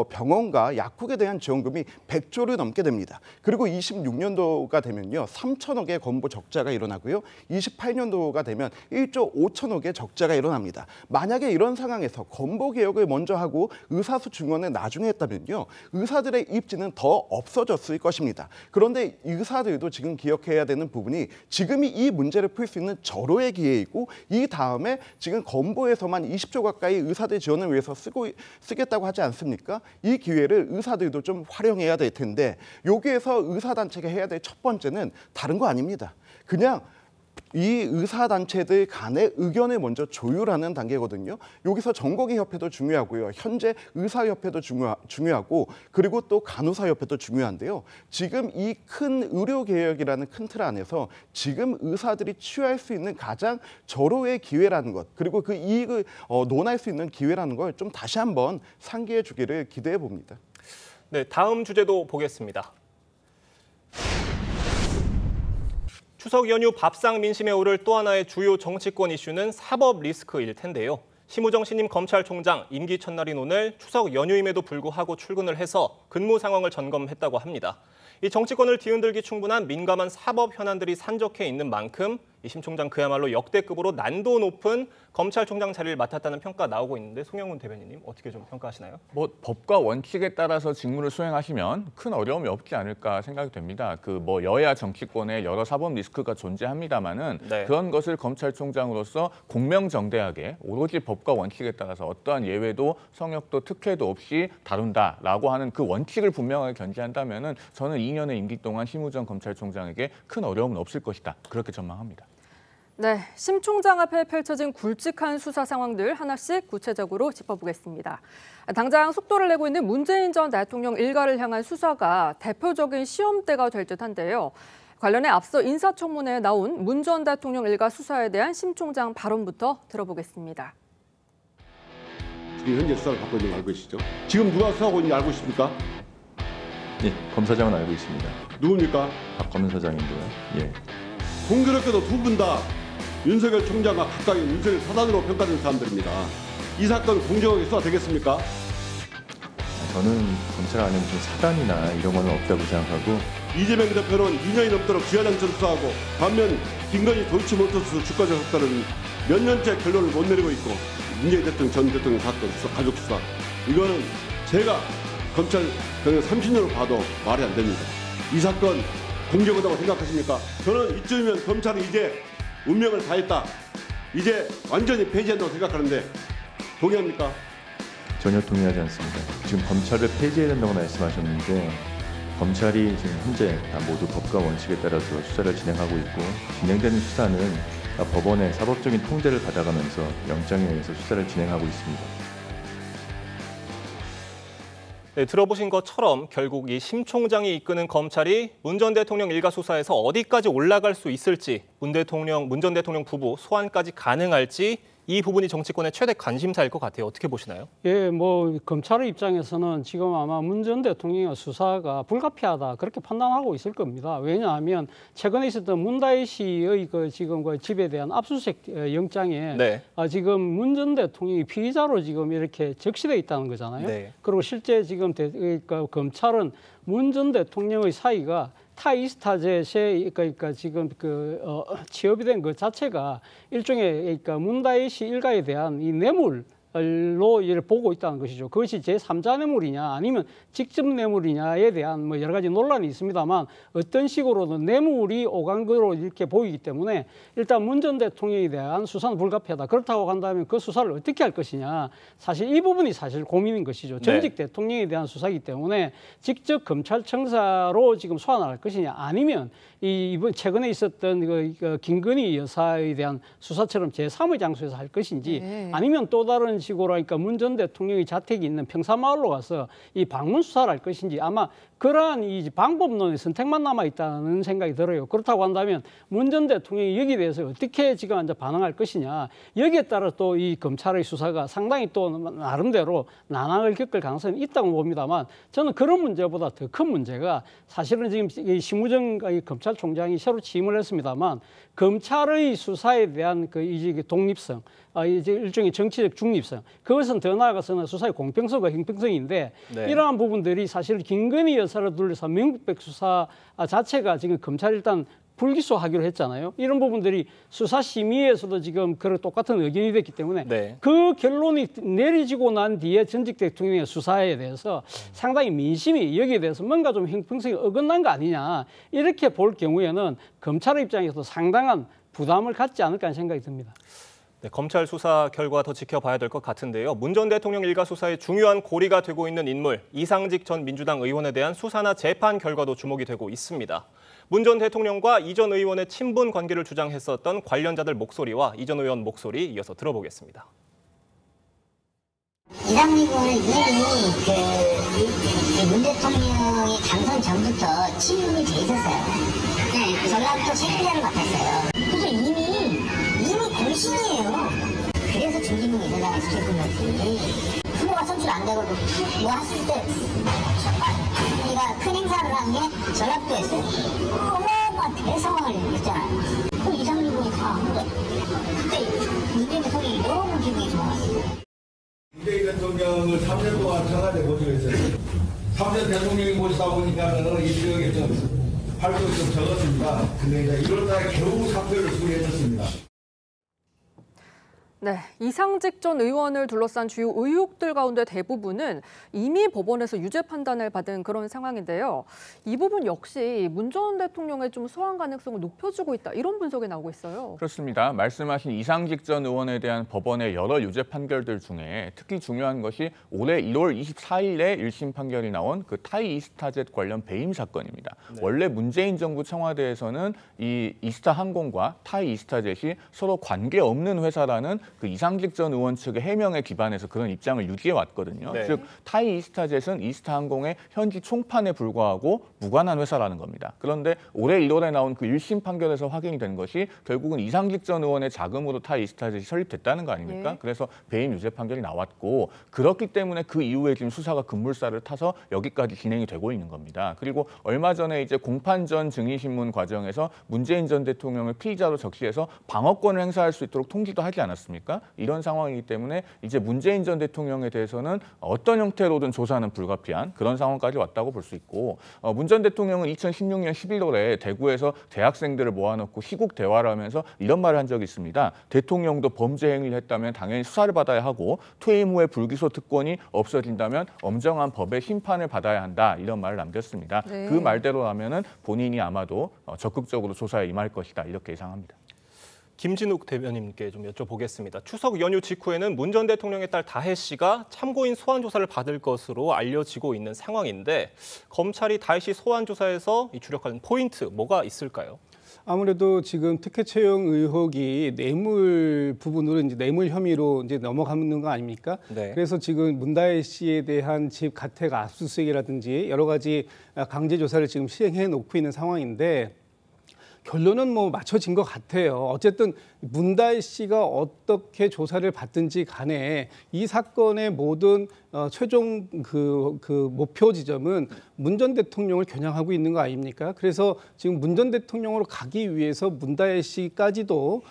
병원과 약국에 대한 지원금이 100조를 넘게 됩니다. 그리고 26년도가 되면요. 3천억의 건보 적자가 일어나고요. 28년도가 되면 1조 5천억의 적자가 일어납니다. 만약에 이런 상황에서 건보 개혁을 먼저 하고 의사수 증원을 나중에 했다면요. 의사들의 입지는 더 없어졌을 것입니다. 그런데 의사들도 지금 기억해야 되는 부분이 지금이 이 문제를 풀 수 있는 절호의 기회이고 이 다음에 지금 건보에서만 20조 가까이 의사들 지원을 위해서 쓰겠다고 하지 않습니까? 이 기회를 의사들도 좀 활용해야 될 텐데 여기에서 의사단체가 해야 될 첫 번째는 다른 거 아닙니다. 그냥 이 의사단체들 간의 의견을 먼저 조율하는 단계거든요. 여기서 전공의협회도 중요하고요. 현재 의사협회도 중요하고 그리고 또 간호사협회도 중요한데요. 지금 이 큰 의료개혁이라는 큰 틀 안에서 지금 의사들이 취할 수 있는 가장 절호의 기회라는 것 그리고 그 이익을 논할 수 있는 기회라는 걸 좀 다시 한번 상기해 주기를 기대해 봅니다. 네, 다음 주제도 보겠습니다. 추석 연휴 밥상 민심에 오를 또 하나의 주요 정치권 이슈는 사법 리스크일 텐데요. 심우정 신임 검찰총장 임기 첫날인 오늘 추석 연휴임에도 불구하고 출근을 해서 근무 상황을 점검했다고 합니다. 이 정치권을 뒤흔들기 충분한 민감한 사법 현안들이 산적해 있는 만큼 이 심 총장 그야말로 역대급으로 난도 높은 검찰총장 자리를 맡았다는 평가 나오고 있는데 송영훈 대변인님 어떻게 좀 평가하시나요? 법과 원칙에 따라서 직무를 수행하시면 큰 어려움이 없지 않을까 생각이 됩니다. 여야 정치권에 여러 사법 리스크가 존재합니다만은 그런 것을 검찰총장으로서 공명정대하게 오로지 법과 원칙에 따라서 어떠한 예외도 성역도 특혜도 없이 다룬다라고 하는 그 원칙을 분명하게 견지한다면은 저는 2년의 임기 동안 심우정 검찰총장에게 큰 어려움은 없을 것이다. 그렇게 전망합니다. 네, 심 총장 앞에 펼쳐진 굵직한 수사 상황들 하나씩 구체적으로 짚어보겠습니다. 당장 속도를 내고 있는 문재인 전 대통령 일가를 향한 수사가 대표적인 시험대가 될 듯한데요. 관련해 앞서 인사청문회에 나온 문 전 대통령 일가 수사에 대한 심 총장 발언부터 들어보겠습니다. 지금 현재 수사를 받고 있는 거 알고 계시죠? 지금 누가 수사하고 있는지 알고 있습니까? 예, 검사장은 알고 있습니다. 누굽니까? 박 검사장인데요. 예. 공교롭게도 두 분 다 윤석열 총장과 각각 윤석열 사단으로 평가된 사람들입니다. 이 사건 공정하게 수사되겠습니까? 저는 검찰 안에 무슨 사단이나 이런 거는 없다고 생각하고 이재명 대표는 2년이 넘도록 지하장천 수사하고 반면 김건희 도이치모터스 주가 조작사는 몇 년째 결론을 못 내리고 있고 문재인 대통령 전 대통령 사건 수사, 가족 수사 이거는 제가 검찰 경력 30년을 봐도 말이 안 됩니다. 이 사건 공정하다고 생각하십니까? 저는 이쯤이면 검찰은 이제 운명을 다했다. 이제 완전히 폐지한다고 생각하는데 동의합니까? 전혀 동의하지 않습니다. 지금 검찰을 폐지해야 된다고 말씀하셨는데 검찰이 지금 현재 모두 법과 원칙에 따라서 수사를 진행하고 있고 진행되는 수사는 법원의 사법적인 통제를 받아가면서 영장에 의해서 수사를 진행하고 있습니다. 네, 들어보신 것처럼 결국 이 심 총장이 이끄는 검찰이 문 전 대통령 일가 수사에서 어디까지 올라갈 수 있을지, 문 전 대통령 부부 소환까지 가능할지 이 부분이 정치권의 최대 관심사일 것 같아요. 어떻게 보시나요? 예, 검찰의 입장에서는 지금 아마 문 전 대통령의 수사가 불가피하다 그렇게 판단하고 있을 겁니다. 왜냐하면 최근에 있었던 문다혜 씨의 지금 집에 대한 압수수색 영장에 지금 문 전 대통령이 피의자로 지금 이렇게 적시돼 있다는 거잖아요. 그리고 실제 지금 검찰은 문 전 대통령의 사위가 타이스타젯에 그러니까 지금 취업이 된 것 자체가 일종의 그러니까 문다혜 씨 일가에 대한 이 뇌물로 이를 보고 있다는 것이죠. 그것이 제3자 뇌물이냐 아니면 직접 뇌물이냐에 대한 여러 가지 논란이 있습니다만 어떤 식으로든 뇌물이 오간 거로 이렇게 보이기 때문에 일단 문 전 대통령에 대한 수사는 불가피하다. 그렇다고 한다면 그 수사를 어떻게 할 것이냐. 사실 이 부분이 사실 고민인 것이죠. 전직 대통령에 대한 수사이기 때문에 직접 검찰청사로 지금 소환을 할 것이냐 아니면 이번 최근에 있었던 김건희 여사에 대한 수사처럼 제3의 장소에서 할 것인지 아니면 또 다른 식으로 그러니까 문 전 대통령의 자택이 있는 평사마을로 가서 이 방문 수사를 할 것인지 아마 그러한 이 방법론의 선택만 남아 있다는 생각이 들어요. 그렇다고 한다면 문 전 대통령이 여기에 대해서 어떻게 지금 이제 반응할 것이냐 여기에 따라 또 이 검찰의 수사가 상당히 또 나름대로 난항을 겪을 가능성이 있다고 봅니다만 저는 그런 문제보다 더 큰 문제가 사실은 지금 심우정 검찰총장이 새로 취임을 했습니다만 검찰의 수사에 대한 이제 독립성, 이제 일종의 정치적 중립성, 그것은 더 나아가서는 수사의 공평성과 형평성인데 이러한 부분들이 사실 김건희 여사를 둘러서 명백백 수사 자체가 지금 검찰이 일단 불기소하기로 했잖아요. 이런 부분들이 수사심의에서도 지금 그런 똑같은 의견이 됐기 때문에 그 결론이 내려지고 난 뒤에 전직 대통령의 수사에 대해서 상당히 민심이 여기에 대해서 뭔가 좀 형평성이 어긋난 거 아니냐 이렇게 볼 경우에는 검찰의 입장에서도 상당한 부담을 갖지 않을까 하는 생각이 듭니다. 네, 검찰 수사 결과 더 지켜봐야 될 것 같은데요. 문 전 대통령 일가 수사의 중요한 고리가 되고 있는 인물 이상직 전 민주당 의원에 대한 수사나 재판 결과도 주목이 되고 있습니다. 문 전 대통령과 이 전 의원의 친분 관계를 주장했었던 관련자들 목소리와 이 전 의원 목소리 이어서 들어보겠습니다. 이상직 의원은 이미 문 대통령이 당선 전부터 친분이 돼 있었어요. 네, 전남도 책임자를 맡았어요. 그래서 이미 공신이에요. 그래서 중진국 이사장을 시켰던 거지. 후보가 선출 안 되고 뭐 했을 때 우리가 큰 행사를 한 게 전략도였어요. 어마어마한 대성을 했잖아요. 나왔는데 갑자기 문재인 대통령이 물어본 기분이 좋았어요. 문재인 대통령을 3년 동안 청와대 모시겠어요. 3년 대통령이 모시다 보니까는 이 지역에 좀 활동이 좀 적었습니다. 근데 이제 1월달에 겨우 사표를 수리해줬습니다. 네, 이상직 전 의원을 둘러싼 주요 의혹들 가운데 대부분은 이미 법원에서 유죄 판단을 받은 그런 상황인데요. 이 부분 역시 문 전 대통령의 좀 소환 가능성을 높여주고 있다, 이런 분석이 나오고 있어요. 그렇습니다. 말씀하신 이상직 전 의원에 대한 법원의 여러 유죄 판결들 중에 특히 중요한 것이 올해 1월 24일에 1심 판결이 나온 그 타이 이스타젯 관련 배임 사건입니다. 네. 원래 문재인 정부 청와대에서는 이 이스타항공과 타이 이스타젯이 서로 관계없는 회사라는 그 이상직 전 의원 측의 해명에 기반해서 그런 입장을 유지해 왔거든요. 네. 즉 타이 이스타젯은 이스타항공의 현지 총판에 불과하고 무관한 회사라는 겁니다. 그런데 올해 1월에 나온 그 1심 판결에서 확인이 된 것이 결국은 이상직 전 의원의 자금으로 타이 이스타젯이 설립됐다는 거 아닙니까? 네. 그래서 배임 유죄 판결이 나왔고 그렇기 때문에 그 이후에 지금 수사가 급물살을 타서 여기까지 진행이 되고 있는 겁니다. 그리고 얼마 전에 이제 공판 전 증인신문 과정에서 문재인 전 대통령을 피의자로 적시해서 방어권을 행사할 수 있도록 통지도 하지 않았습니까? 이런 상황이기 때문에 이제 문재인 전 대통령에 대해서는 어떤 형태로든 조사는 불가피한 그런 상황까지 왔다고 볼 수 있고 문 전 대통령은 2016년 11월에 대구에서 대학생들을 모아놓고 시국 대화를 하면서 이런 말을 한 적이 있습니다. 대통령도 범죄 행위를 했다면 당연히 수사를 받아야 하고 퇴임 후에 불기소 특권이 없어진다면 엄정한 법의 심판을 받아야 한다, 이런 말을 남겼습니다. 네. 그 말대로라면은 본인이 아마도 적극적으로 조사에 임할 것이다, 이렇게 예상합니다. 김진욱 대변인께 좀 여쭤보겠습니다. 추석 연휴 직후에는 문 전 대통령의 딸 다혜 씨가 참고인 소환 조사를 받을 것으로 알려지고 있는 상황인데 검찰이 다혜 씨 소환 조사에서 주력하는 포인트 뭐가 있을까요? 아무래도 지금 특혜 채용 의혹이 뇌물 부분으로 이제 뇌물 혐의로 이제 넘어가는 거 아닙니까? 네. 그래서 지금 문다혜 씨에 대한 집 가택 압수수색이라든지 여러 가지 강제 조사를 지금 시행해 놓고 있는 상황인데. 결론은 뭐 맞춰진 것 같아요. 어쨌든 문다혜 씨가 어떻게 조사를 받든지 간에 이 사건의 모든 최종 그 목표 지점은 문 전 대통령을 겨냥하고 있는 거 아닙니까? 그래서 지금 문 전 대통령으로 가기 위해서 문다혜 씨까지도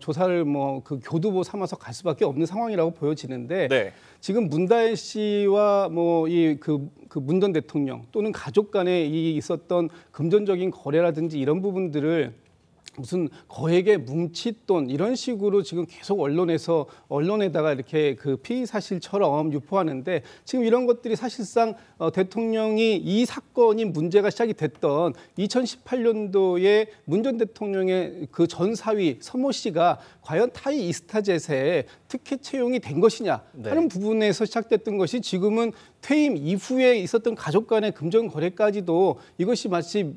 조사를 뭐 그 교두보 삼아서 갈 수밖에 없는 상황이라고 보여지는데 네. 지금 문다혜 씨와 뭐 이 그 문 전 대통령 또는 가족 간에 이 있었던 금전적인 거래라든지 이런 부분들을 무슨 거액의 뭉칫돈 이런 식으로 지금 계속 언론에다가 이렇게 그 피의 사실처럼 유포하는데 지금 이런 것들이 사실상 대통령이 이 사건이 문제가 시작이 됐던 2018년도에 문 전 대통령의 그 전 사위 서모 씨가 과연 타이 이스타젯에 특혜 채용이 된 것이냐 하는 부분에서 시작됐던 것이 지금은 퇴임 이후에 있었던 가족 간의 금전 거래까지도 이것이 마치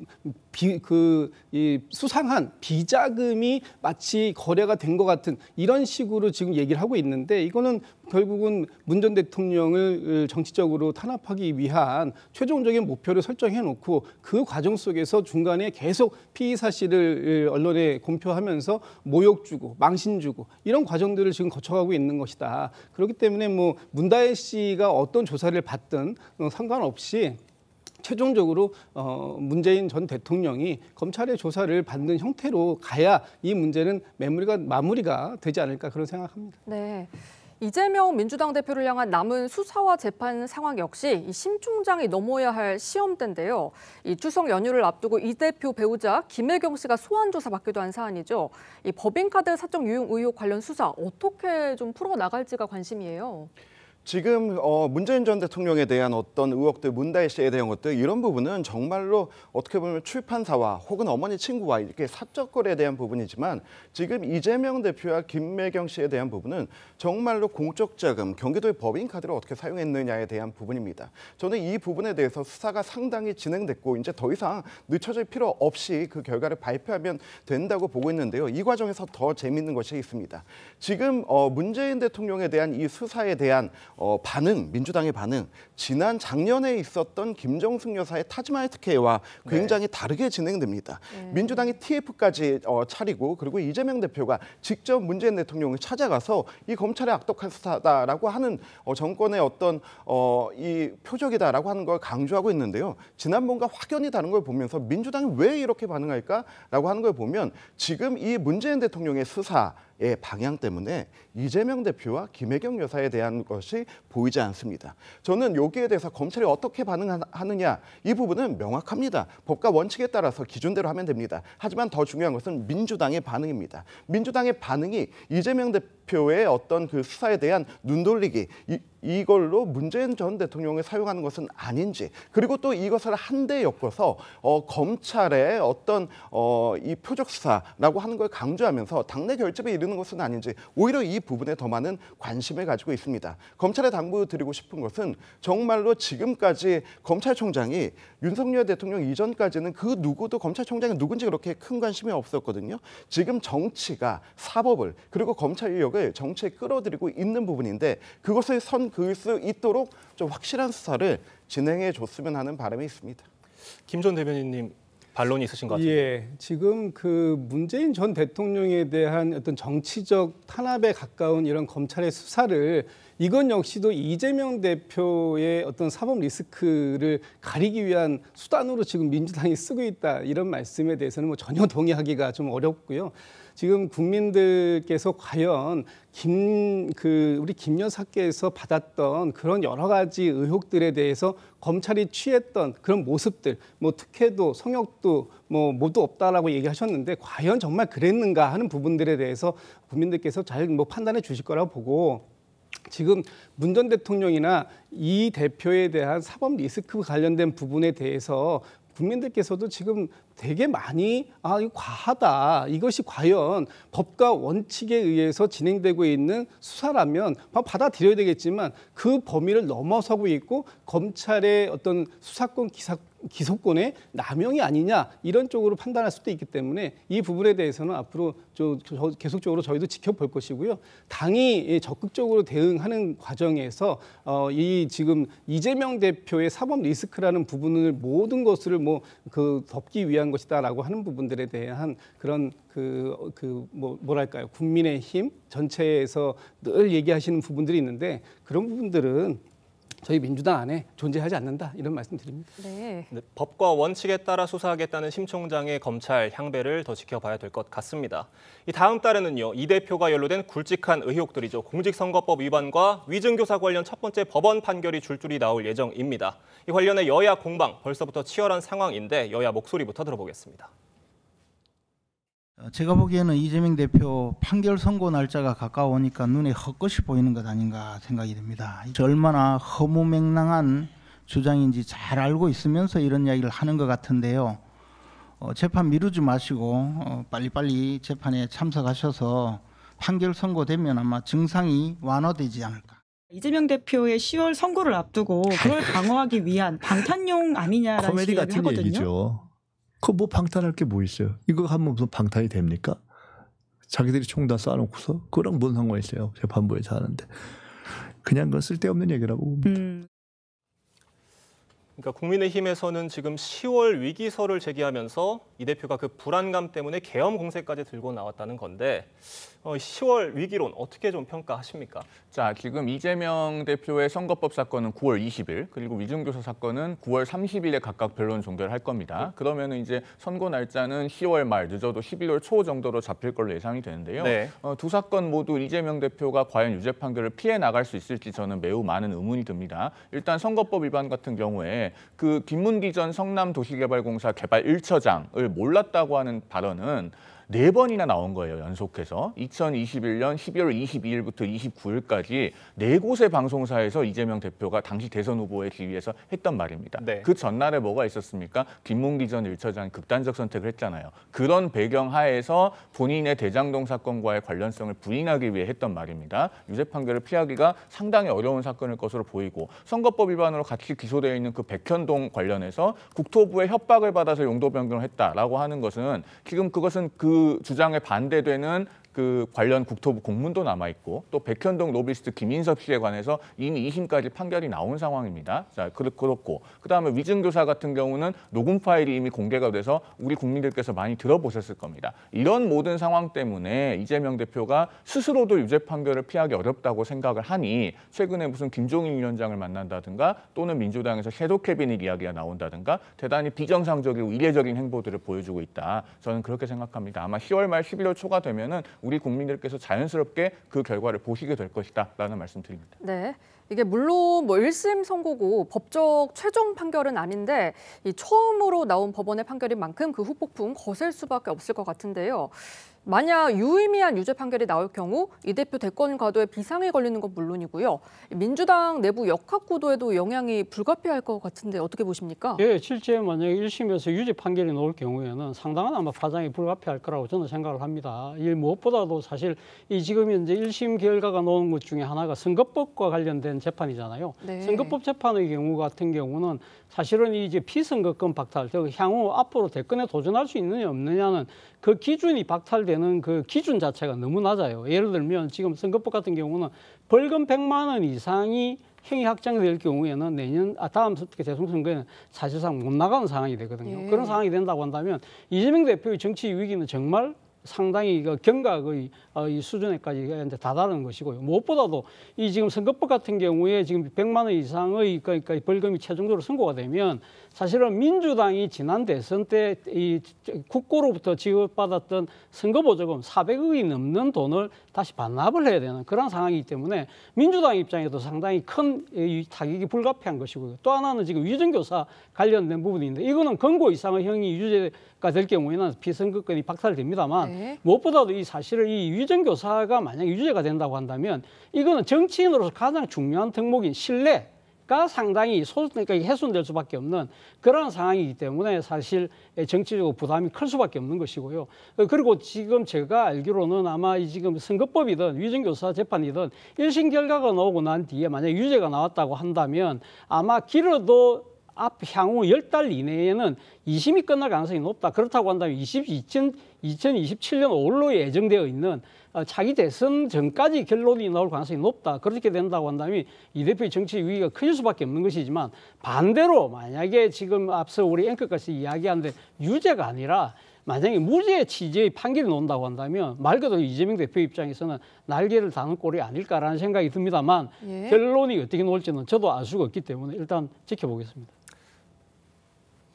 수상한 비자금이 마치 거래가 된 것 같은 이런 식으로 지금 얘기를 하고 있는데 이거는 결국은 문 전 대통령을 정치적으로 탄압하기 위한 최종적인 목표를 설정해 놓고 그 과정 속에서 중간에 계속 피의 사실을 언론에 공표하면서 모욕 주고 망신 주고 이런 과정들을 지금 거쳐가고 있는 것이다. 그렇기 때문에 뭐 문다혜 씨가 어떤 조사를 받든 상관없이 최종적으로 문재인 전 대통령이 검찰의 조사를 받는 형태로 가야 이 문제는 마무리가 되지 않을까 그런 생각합니다. 네. 이재명 민주당 대표를 향한 남은 수사와 재판 상황 역시 이 심총장이 넘어야 할 시험대인데요. 이 추석 연휴를 앞두고 이 대표 배우자 김혜경 씨가 소환 조사 받기도 한 사안이죠. 이 법인카드 사적 유용 의혹 관련 수사 어떻게 좀 풀어 나갈지가 관심이에요. 지금 문재인 전 대통령에 대한 어떤 의혹들, 문다혜 씨에 대한 것들 이런 부분은 정말로 어떻게 보면 출판사와 혹은 어머니 친구와 이렇게 사적 거래에 대한 부분이지만 지금 이재명 대표와 김혜경 씨에 대한 부분은 정말로 공적 자금, 경기도의 법인카드를 어떻게 사용했느냐에 대한 부분입니다. 저는 이 부분에 대해서 수사가 상당히 진행됐고 이제 더 이상 늦춰질 필요 없이 그 결과를 발표하면 된다고 보고 있는데요. 이 과정에서 더 재밌는 것이 있습니다. 지금 문재인 대통령에 대한 이 수사에 대한 반응, 민주당의 반응, 지난 작년에 있었던 김정숙 여사의 타지마할 특혜와 굉장히 다르게 진행됩니다. 민주당이 TF까지 차리고 그리고 이재명 대표가 직접 문재인 대통령을 찾아가서 이 검찰의 악독한 수사다라고 하는 정권의 어떤 이 표적이다라고 하는 걸 강조하고 있는데요. 지난번과 확연히 다른 걸 보면서 민주당이 왜 이렇게 반응할까라고 하는 걸 보면 지금 이 문재인 대통령의 수사의 방향 때문에 이재명 대표와 김혜경 여사에 대한 것이 보이지 않습니다. 저는 여기에 대해서 검찰이 어떻게 반응하느냐 이 부분은 명확합니다. 법과 원칙에 따라서 기준대로 하면 됩니다. 하지만 더 중요한 것은 민주당의 반응입니다. 민주당의 반응이 이재명 대표의 어떤 그 수사에 대한 눈돌리기 이걸로 문재인 전 대통령을 사용하는 것은 아닌지 그리고 또 이것을 한데 엮어서 검찰의 어떤 이 표적 수사라고 하는 걸 강조하면서 당내 결집에 이르는 것은 아닌지 오히려 이 부분에 더 많은 관심을 가지고 있습니다. 검찰에 당부드리고 싶은 것은 정말로 지금까지 검찰총장이 윤석열 대통령 이전까지는 그 누구도 검찰총장이 누군지 그렇게 큰 관심이 없었거든요. 지금 정치가 사법을 그리고 검찰력을 정치에 끌어들이고 있는 부분인데 그것을 선 그을 수 있도록 좀 확실한 수사를 진행해 줬으면 하는 바람이 있습니다. 김 전 대변인님 반론이 있으신 것 같아요. 예, 지금 그 문재인 전 대통령에 대한 어떤 정치적 탄압에 가까운 이런 검찰의 수사를 이건 역시도 이재명 대표의 어떤 사법 리스크를 가리기 위한 수단으로 지금 민주당이 쓰고 있다 이런 말씀에 대해서는 뭐 전혀 동의하기가 좀 어렵고요. 지금 국민들께서 과연 우리 김 여사께서 받았던 그런 여러 가지 의혹들에 대해서 검찰이 취했던 그런 모습들, 뭐 특혜도 성역도 뭐 모두 없다라고 얘기하셨는데 과연 정말 그랬는가 하는 부분들에 대해서 국민들께서 잘 뭐 판단해 주실 거라고 보고. 지금 문 전 대통령이나 이 대표에 대한 사법 리스크 관련된 부분에 대해서 국민들께서도 지금 되게 많이 이거 과하다. 이것이 과연 법과 원칙에 의해서 진행되고 있는 수사라면 받아들여야 되겠지만 그 범위를 넘어서고 있고 검찰의 어떤 수사권 기소권의 남용이 아니냐 이런 쪽으로 판단할 수도 있기 때문에 이 부분에 대해서는 앞으로 계속적으로 저희도 지켜볼 것이고요. 당이 적극적으로 대응하는 과정에서 이 지금 이재명 대표의 사법 리스크라는 부분을 모든 것을 덮기 위한 것이다라고 하는 부분들에 대한 그런 뭐랄까요 국민의힘 전체에서 늘 얘기하시는 부분들이 있는데 그런 부분들은 저희 민주당 안에 존재하지 않는다 이런 말씀드립니다. 네. 법과 원칙에 따라 수사하겠다는 심 총장의 검찰 향배를 더 지켜봐야 될 것 같습니다. 이 다음 달에는요, 이 대표가 연루된 굵직한 의혹들이죠. 공직선거법 위반과 위증교사 관련 첫 번째 법원 판결이 줄줄이 나올 예정입니다. 이 관련해 여야 공방 벌써부터 치열한 상황인데 여야 목소리부터 들어보겠습니다. 제가 보기에는 이재명 대표 판결 선고 날짜가 가까우니까 눈에 헛것이 보이는 것 아닌가 생각이 듭니다. 얼마나 허무맹랑한 주장인지 잘 알고 있으면서 이런 이야기를 하는 것 같은데요. 재판 미루지 마시고 빨리빨리 재판에 참석하셔서 판결 선고되면 아마 증상이 완화되지 않을까. 이재명 대표의 10월 선고를 앞두고 그걸 방어하기 위한 방탄용 아니냐라는 코미디 같은 하거든요. 얘기죠. 그 뭐 방탄할 게 뭐 있어요? 이거 하면 무슨 방탄이 됩니까? 자기들이 총 다 쏴놓고서 그거랑 뭔 상관이 있어요? 재판부에서 하는데. 그냥 그건 쓸데없는 얘기라고 봅니다. 그러니까 국민의힘에서는 지금 10월 위기설을 제기하면서 이 대표가 그 불안감 때문에 계엄 공세까지 들고 나왔다는 건데 10월 위기론 어떻게 좀 평가하십니까? 자, 지금 이재명 대표의 선거법 사건은 9월 20일 그리고 위증교사 사건은 9월 30일에 각각 변론 종결을 할 겁니다. 그러면 이제 선고 날짜는 10월 말 늦어도 11월 초 정도로 잡힐 걸로 예상이 되는데요. 네. 두 사건 모두 이재명 대표가 과연 유죄 판결을 피해 나갈 수 있을지 저는 매우 많은 의문이 듭니다. 일단 선거법 위반 같은 경우에 그 김문기 전 성남도시개발공사 개발 1처장을 몰랐다고 하는 발언은 4번이나 나온 거예요, 연속해서. 2021년 12월 22일부터 29일까지 4곳의 방송사에서 이재명 대표가 당시 대선 후보의 지위에서 했던 말입니다. 네. 그 전날에 뭐가 있었습니까? 김문기 전 1처장이 극단적 선택을 했잖아요. 그런 배경 하에서 본인의 대장동 사건과의 관련성을 부인하기 위해 했던 말입니다. 유죄 판결을 피하기가 상당히 어려운 사건일 것으로 보이고 선거법 위반으로 같이 기소되어 있는 그 백현동 관련해서 국토부의 협박을 받아서 용도 변경을 했다라고 하는 것은 지금 그것은 그 주장에 반대되는 그 관련 국토부 공문도 남아 있고 또 백현동 로비스트 김인섭 씨에 관해서 이미 2심까지 판결이 나온 상황입니다. 자, 그렇고 그다음에 위증교사 같은 경우는 녹음 파일이 이미 공개가 돼서 우리 국민들께서 많이 들어보셨을 겁니다. 이런 모든 상황 때문에 이재명 대표가 스스로도 유죄 판결을 피하기 어렵다고 생각을 하니 최근에 무슨 김종인 위원장을 만난다든가 또는 민주당에서 섀도우 캐비닛 이야기가 나온다든가 대단히 비정상적이고 이례적인 행보들을 보여주고 있다. 저는 그렇게 생각합니다. 아마 10월 말 11월 초가 되면은 우리 국민들께서 자연스럽게 그 결과를 보시게 될 것이다라는 말씀드립니다. 네. 이게 물론 뭐 1심 선고고 법적 최종 판결은 아닌데 이 처음으로 나온 법원의 판결인 만큼 그 후폭풍 거셀 수밖에 없을 것 같은데요. 만약 유의미한 유죄 판결이 나올 경우 이 대표 대권 과도에 비상이 걸리는 건 물론이고요. 민주당 내부 역학 구도에도 영향이 불가피할 것 같은데 어떻게 보십니까? 예, 실제 만약에 1심에서 유죄 판결이 나올 경우에는 상당한 아마 파장이 불가피할 거라고 저는 생각을 합니다. 이 무엇보다도 사실 이 지금 현재 1심 결과가 나온 것 중에 하나가 선거법과 관련된 재판이잖아요. 네. 선거법 재판의 경우 같은 경우는 사실은 이제 피선거권 박탈, 즉 향후 앞으로 대권에 도전할 수 있느냐 없느냐는 그 기준이 박탈되는 그 기준 자체가 너무 낮아요. 예를 들면 지금 선거법 같은 경우는 벌금 100만 원 이상이 형이 확정될 경우에는 내년 다음 대통령 선거에는 사실상 못 나가는 상황이 되거든요. 예. 그런 상황이 된다고 한다면 이재명 대표의 정치 위기는 정말 상당히 경각의 이 수준에까지 이제 다다른 것이고요. 무엇보다도 이 지금 선거법 같은 경우에 지금 100만 원 이상의 그러니까 벌금이 최종적으로 선고가 되면 사실은 민주당이 지난 대선 때 이 국고로부터 지급받았던 선거보조금 400억이 넘는 돈을 다시 반납을 해야 되는 그런 상황이기 때문에 민주당 입장에도 상당히 큰 타격이 불가피한 것이고요. 또 하나는 지금 위증교사 관련된 부분인데 이거는 권고 이상의 형이 유죄가 될 경우에는 피선거권이 박탈됩니다만 네. 무엇보다도 이 사실은 이 위증교사가 만약 유죄가 된다고 한다면 이거는 정치인으로서 가장 중요한 덕목인 신뢰가 상당히 그러니까 훼손될 수밖에 없는 그런 상황이기 때문에 사실 정치적으로 부담이 클 수밖에 없는 것이고요. 그리고 지금 제가 알기로는 아마 이 지금 선거법이든 위증교사 재판이든 1심 결과가 나오고 난 뒤에 만약 유죄가 나왔다고 한다면 아마 길어도 향후 10달 이내에는 2심이 끝날 가능성이 높다. 그렇다고 한다면 2027년 5월로 예정되어 있는 차기 대선 전까지 결론이 나올 가능성이 높다. 그렇게 된다고 한다면 이 대표의 정치 위기가 커질 수밖에 없는 것이지만 반대로 만약에 지금 앞서 우리 앵커께서 이야기한 데 유죄가 아니라 만약에 무죄 취지의 판결이 나온다고 한다면 말 그대로 이재명 대표 입장에서는 날개를 다는 꼴이 아닐까라는 생각이 듭니다만 예. 결론이 어떻게 나올지는 저도 알 수가 없기 때문에 일단 지켜보겠습니다.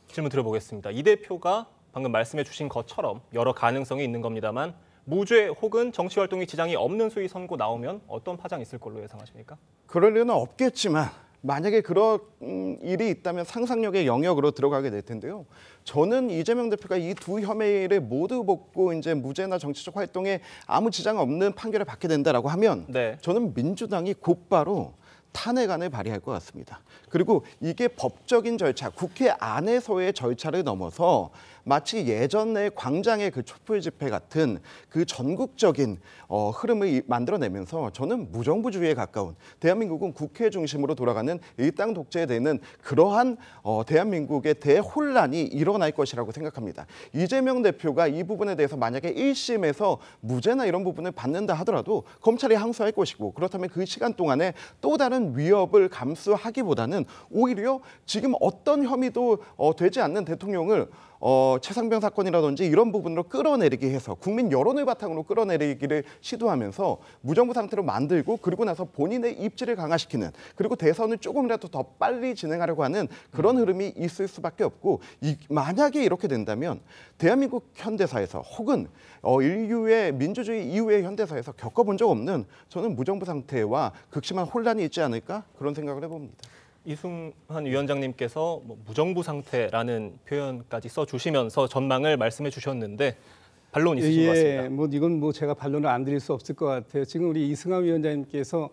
질문 드려보겠습니다. 이 대표가 방금 말씀해 주신 것처럼 여러 가능성이 있는 겁니다만 무죄 혹은 정치활동에 지장이 없는 수위 선고 나오면 어떤 파장이 있을 걸로 예상하십니까? 그럴 리는 없겠지만 만약에 그런 일이 있다면 상상력의 영역으로 들어가게 될 텐데요. 저는 이재명 대표가 이 두 혐의를 모두 벗고 이제 무죄나 정치적 활동에 아무 지장 없는 판결을 받게 된다라고 하면 네. 저는 민주당이 곧바로 탄핵안을 발의할 것 같습니다. 그리고 이게 법적인 절차, 국회 안에서의 절차를 넘어서 마치 예전의 광장의 그 촛불 집회 같은 그 전국적인 흐름을 만들어내면서 저는 무정부주의에 가까운 대한민국은 국회 중심으로 돌아가는 일당 독재에 되는 그러한 대한민국의 대혼란이 일어날 것이라고 생각합니다. 이재명 대표가 이 부분에 대해서 만약에 1심에서 무죄나 이런 부분을 받는다 하더라도 검찰이 항소할 것이고 그렇다면 그 시간 동안에 또 다른 위협을 감수하기보다는 오히려 지금 어떤 혐의도 되지 않는 대통령을 최상병 사건이라든지 이런 부분으로 끌어내리게 해서 국민 여론을 바탕으로 끌어내리기를 시도하면서 무정부 상태로 만들고 그리고 나서 본인의 입지를 강화시키는 그리고 대선을 조금이라도 더 빨리 진행하려고 하는 그런 흐름이 있을 수밖에 없고 만약에 이렇게 된다면 대한민국 현대사에서 혹은 인류의 민주주의 이후의 현대사에서 겪어본 적 없는 저는 무정부 상태와 극심한 혼란이 있지 않을까 그런 생각을 해봅니다. 이승환 위원장님께서 무정부 상태라는 표현까지 써주시면서 전망을 말씀해 주셨는데 반론 있으신 것 같습니다. 뭐 이건 뭐 제가 반론을 안 드릴 수 없을 것 같아요. 지금 우리 이승환 위원장님께서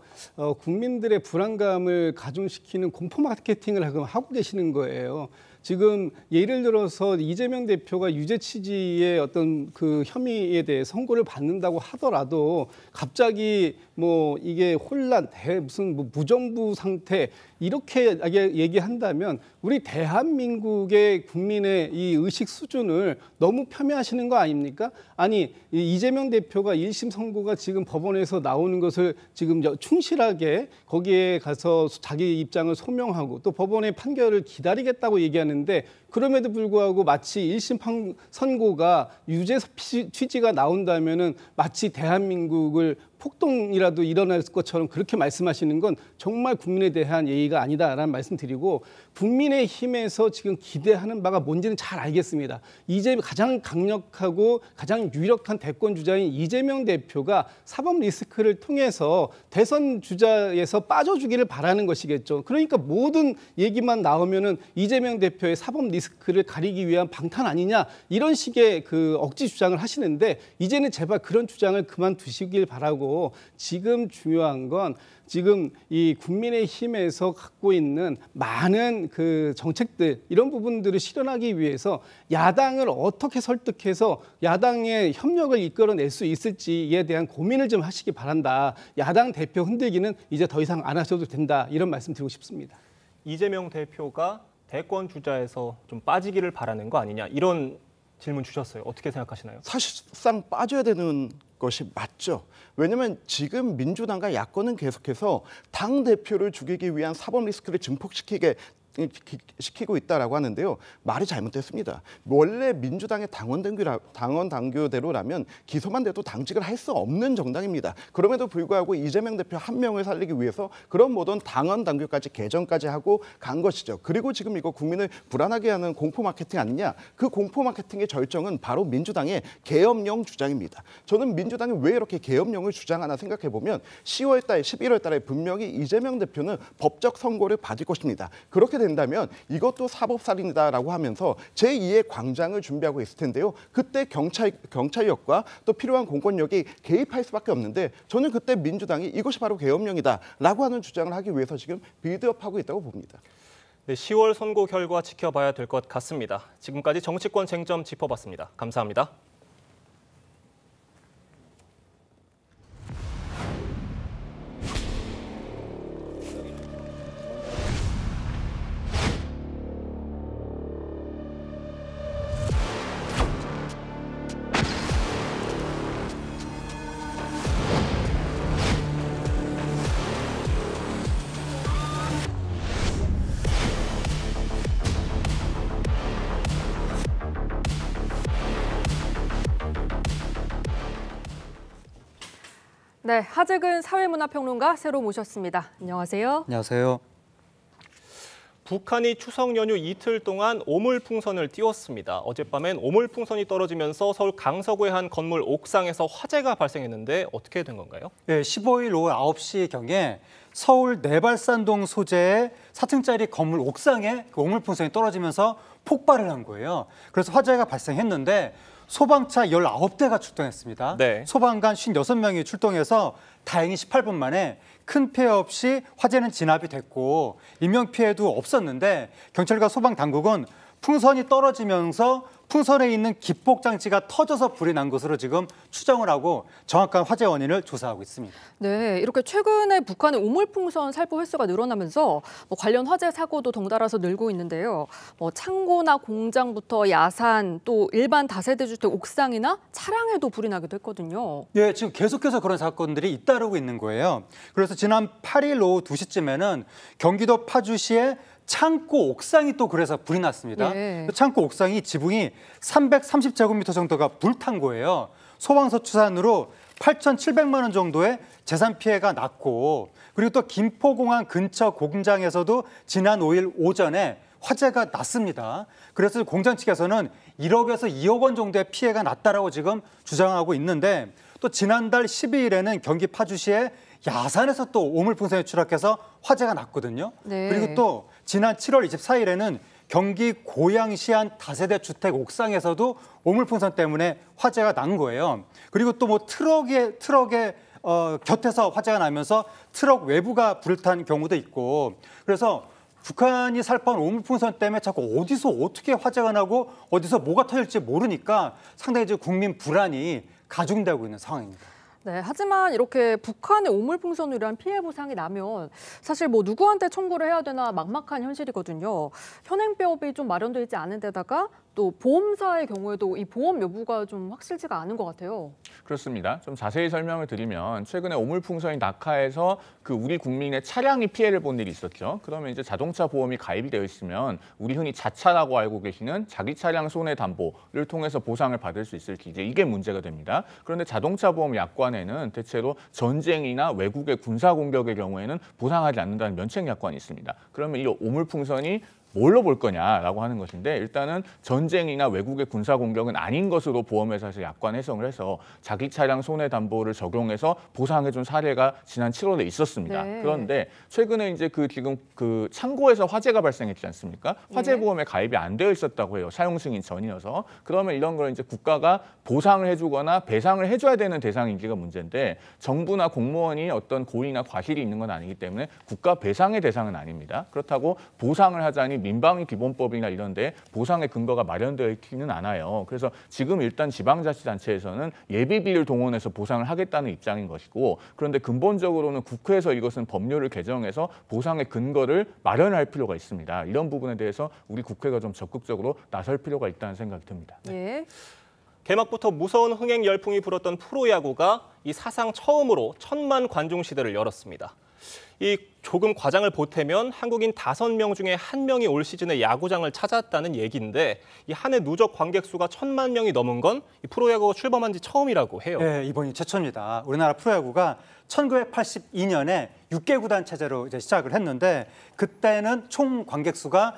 국민들의 불안감을 가중시키는 공포 마케팅을 하고 계시는 거예요. 지금 예를 들어서 이재명 대표가 유죄 취지의 어떤 그 혐의에 대해 선고를 받는다고 하더라도 갑자기 뭐 이게 혼란, 무슨 뭐 무정부 상태 이렇게 얘기한다면 우리 대한민국의 국민의 이 의식 수준을 너무 폄훼하시는 거 아닙니까? 아니 이재명 대표가 1심 선고가 지금 법원에서 나오는 것을 지금 충실하게 거기에 가서 자기 입장을 소명하고 또 법원의 판결을 기다리겠다고 얘기하는데 그럼에도 불구하고 마치 1심 선고가 유죄 취지가 나온다면은 마치 대한민국을 폭동이라도 일어날 것처럼 그렇게 말씀하시는 건 정말 국민에 대한 예의가 아니다라는 말씀드리고 국민의힘에서 지금 기대하는 바가 뭔지는 잘 알겠습니다. 가장 강력하고 가장 유력한 대권 주자인 이재명 대표가 사법 리스크를 통해서 대선 주자에서 빠져주기를 바라는 것이겠죠. 그러니까 모든 얘기만 나오면은 이재명 대표의 사법 리스크를 가리기 위한 방탄 아니냐 이런 식의 그 억지 주장을 하시는데 이제는 제발 그런 주장을 그만두시길 바라고 지금 중요한 건 지금 이 국민의힘에서 갖고 있는 많은 그 정책들 이런 부분들을 실현하기 위해서 야당을 어떻게 설득해서 야당의 협력을 이끌어낼 수 있을지에 대한 고민을 좀 하시기 바란다. 야당 대표 흔들기는 이제 더 이상 안 하셔도 된다. 이런 말씀 드리고 싶습니다. 이재명 대표가 대권 주자에서 좀 빠지기를 바라는 거 아니냐 이런 질문 주셨어요. 어떻게 생각하시나요? 사실상 빠져야 되는 것이 맞죠. 왜냐하면 지금 민주당과 야권은 계속해서 당 대표를 죽이기 위한 사법 리스크를 증폭시키고 있다라고 하는데요. 말이 잘못됐습니다. 원래 민주당의 당원 당규대로라면 기소만 돼도 당직을 할 수 없는 정당입니다. 그럼에도 불구하고 이재명 대표 한 명을 살리기 위해서 그런 모든 당원 당규까지 개정까지 하고 간 것이죠. 그리고 지금 이거 국민을 불안하게 하는 공포 마케팅 아니냐? 그 공포 마케팅의 절정은 바로 민주당의 계엄령 주장입니다. 저는 민주당이 왜 이렇게 계엄령을 주장하나 생각해 보면 10월 달, 11월 달에 분명히 이재명 대표는 법적 선고를 받을 것입니다. 그렇게 된다면 이것도 사법살인이다라고 하면서 제2의 광장을 준비하고 있을 텐데요. 그때 경찰력과 또 필요한 공권력이 개입할 수밖에 없는데 저는 그때 민주당이 이것이 바로 계엄령이다라고 하는 주장을 하기 위해서 지금 빌드업하고 있다고 봅니다. 네, 10월 선고 결과 지켜봐야 될 것 같습니다. 지금까지 정치권 쟁점 짚어봤습니다. 감사합니다. 네, 하재근 사회문화평론가 새로 모셨습니다. 안녕하세요. 안녕하세요. 북한이 추석 연휴 이틀 동안 오물풍선을 띄웠습니다. 어젯밤엔 오물풍선이 떨어지면서 서울 강서구의 한 건물 옥상에서 화재가 발생했는데 어떻게 된 건가요? 네, 15일 오후 9시경에 서울 내발산동 소재의 4층짜리 건물 옥상에 그 오물풍선이 떨어지면서 폭발을 한 거예요. 그래서 화재가 발생했는데 소방차 19대가 출동했습니다. 네. 소방관 56명이 출동해서 다행히 18분 만에 큰 피해 없이 화재는 진압이 됐고 인명피해도 없었는데 경찰과 소방당국은 풍선이 떨어지면서 풍선에 있는 기폭장치가 터져서 불이 난 것으로 지금 추정을 하고 정확한 화재 원인을 조사하고 있습니다. 네, 이렇게 최근에 북한의 오물풍선 살포 횟수가 늘어나면서 관련 화재 사고도 덩달아서 늘고 있는데요. 창고나 공장부터 야산 또 일반 다세대 주택 옥상이나 차량에도 불이 나기도 했거든요. 예, 지금 계속해서 그런 사건들이 잇따르고 있는 거예요. 그래서 지난 8일 오후 2시쯤에는 경기도 파주시의 창고 옥상이 또 그래서 불이 났습니다. 네. 창고 옥상이 지붕이 330제곱미터 정도가 불탄 거예요. 소방서 추산으로 8,700만 원 정도의 재산 피해가 났고 그리고 또 김포공항 근처 공장에서도 지난 5일 오전에 화재가 났습니다. 그래서 공장 측에서는 1억에서 2억 원 정도의 피해가 났다라고 지금 주장하고 있는데 또 지난달 12일에는 경기 파주시의 야산에서 또 오물풍선이 추락해서 화재가 났거든요. 네. 그리고 또 지난 7월 24일에는 경기 고양시 한 다세대 주택 옥상에서도 오물풍선 때문에 화재가 난 거예요. 그리고 또 뭐 트럭에 곁에서 화재가 나면서 트럭 외부가 불을 탄 경우도 있고 그래서 북한이 살포한 오물풍선 때문에 자꾸 어디서 어떻게 화재가 나고 어디서 뭐가 터질지 모르니까 상당히 이제 국민 불안이 가중되고 있는 상황입니다. 네, 하지만 이렇게 북한의 오물풍선으로 인한 피해 보상이 나면 사실 뭐 누구한테 청구를 해야 되나 막막한 현실이거든요. 현행법이 좀 마련되어 있지 않은 데다가 또 보험사의 경우에도 이 보험 여부가 좀 확실치가 않은 것 같아요. 그렇습니다. 좀 자세히 설명을 드리면 최근에 오물풍선이 낙하해서 그 우리 국민의 차량이 피해를 본 일이 있었죠. 그러면 이제 자동차 보험이 가입이 되어 있으면 우리 흔히 자차라고 알고 계시는 자기 차량 손해담보를 통해서 보상을 받을 수 있을지 이제 이게 문제가 됩니다. 그런데 자동차 보험 약관에는 대체로 전쟁이나 외국의 군사 공격의 경우에는 보상하지 않는다는 면책 약관이 있습니다. 그러면 이 오물풍선이 뭘로 볼 거냐라고 하는 것인데 일단은 전쟁이나 외국의 군사 공격은 아닌 것으로 보험회사에서 약관 해석을 해서 자기 차량 손해담보를 적용해서 보상해준 사례가 지난 7월에 있었습니다. 네. 그런데 최근에 이제 지금 창고에서 화재가 발생했지 않습니까? 화재 보험에 가입이 안 되어 있었다고 해요. 사용 승인 전이어서. 그러면 이런 걸 이제 국가가 보상을 해주거나 배상을 해줘야 되는 대상인지가 문제인데 정부나 공무원이 어떤 고의나 과실이 있는 건 아니기 때문에 국가 배상의 대상은 아닙니다. 그렇다고 보상을 하자니 민방위 기본법이나 이런 데 보상의 근거가 마련되어 있지는 않아요. 그래서 지금 일단 지방자치단체에서는 예비비를 동원해서 보상을 하겠다는 입장인 것이고 그런데 근본적으로는 국회에서 이것은 법률을 개정해서 보상의 근거를 마련할 필요가 있습니다. 이런 부분에 대해서 우리 국회가 좀 적극적으로 나설 필요가 있다는 생각이 듭니다. 예. 개막부터 무서운 흥행 열풍이 불었던 프로야구가 이 사상 처음으로 1000만 관중 시대를 열었습니다. 이 조금 과장을 보태면 한국인 5명 중에 1명이 올 시즌에 야구장을 찾았다는 얘기인데 이 한 해 누적 관객 수가 1000만 명이 넘은 건 이 프로야구가 출범한 지 처음이라고 해요. 네, 이번이 최초입니다. 우리나라 프로야구가 1982년에 6개 구단 체제로 이제 시작을 했는데 그때는 총 관객 수가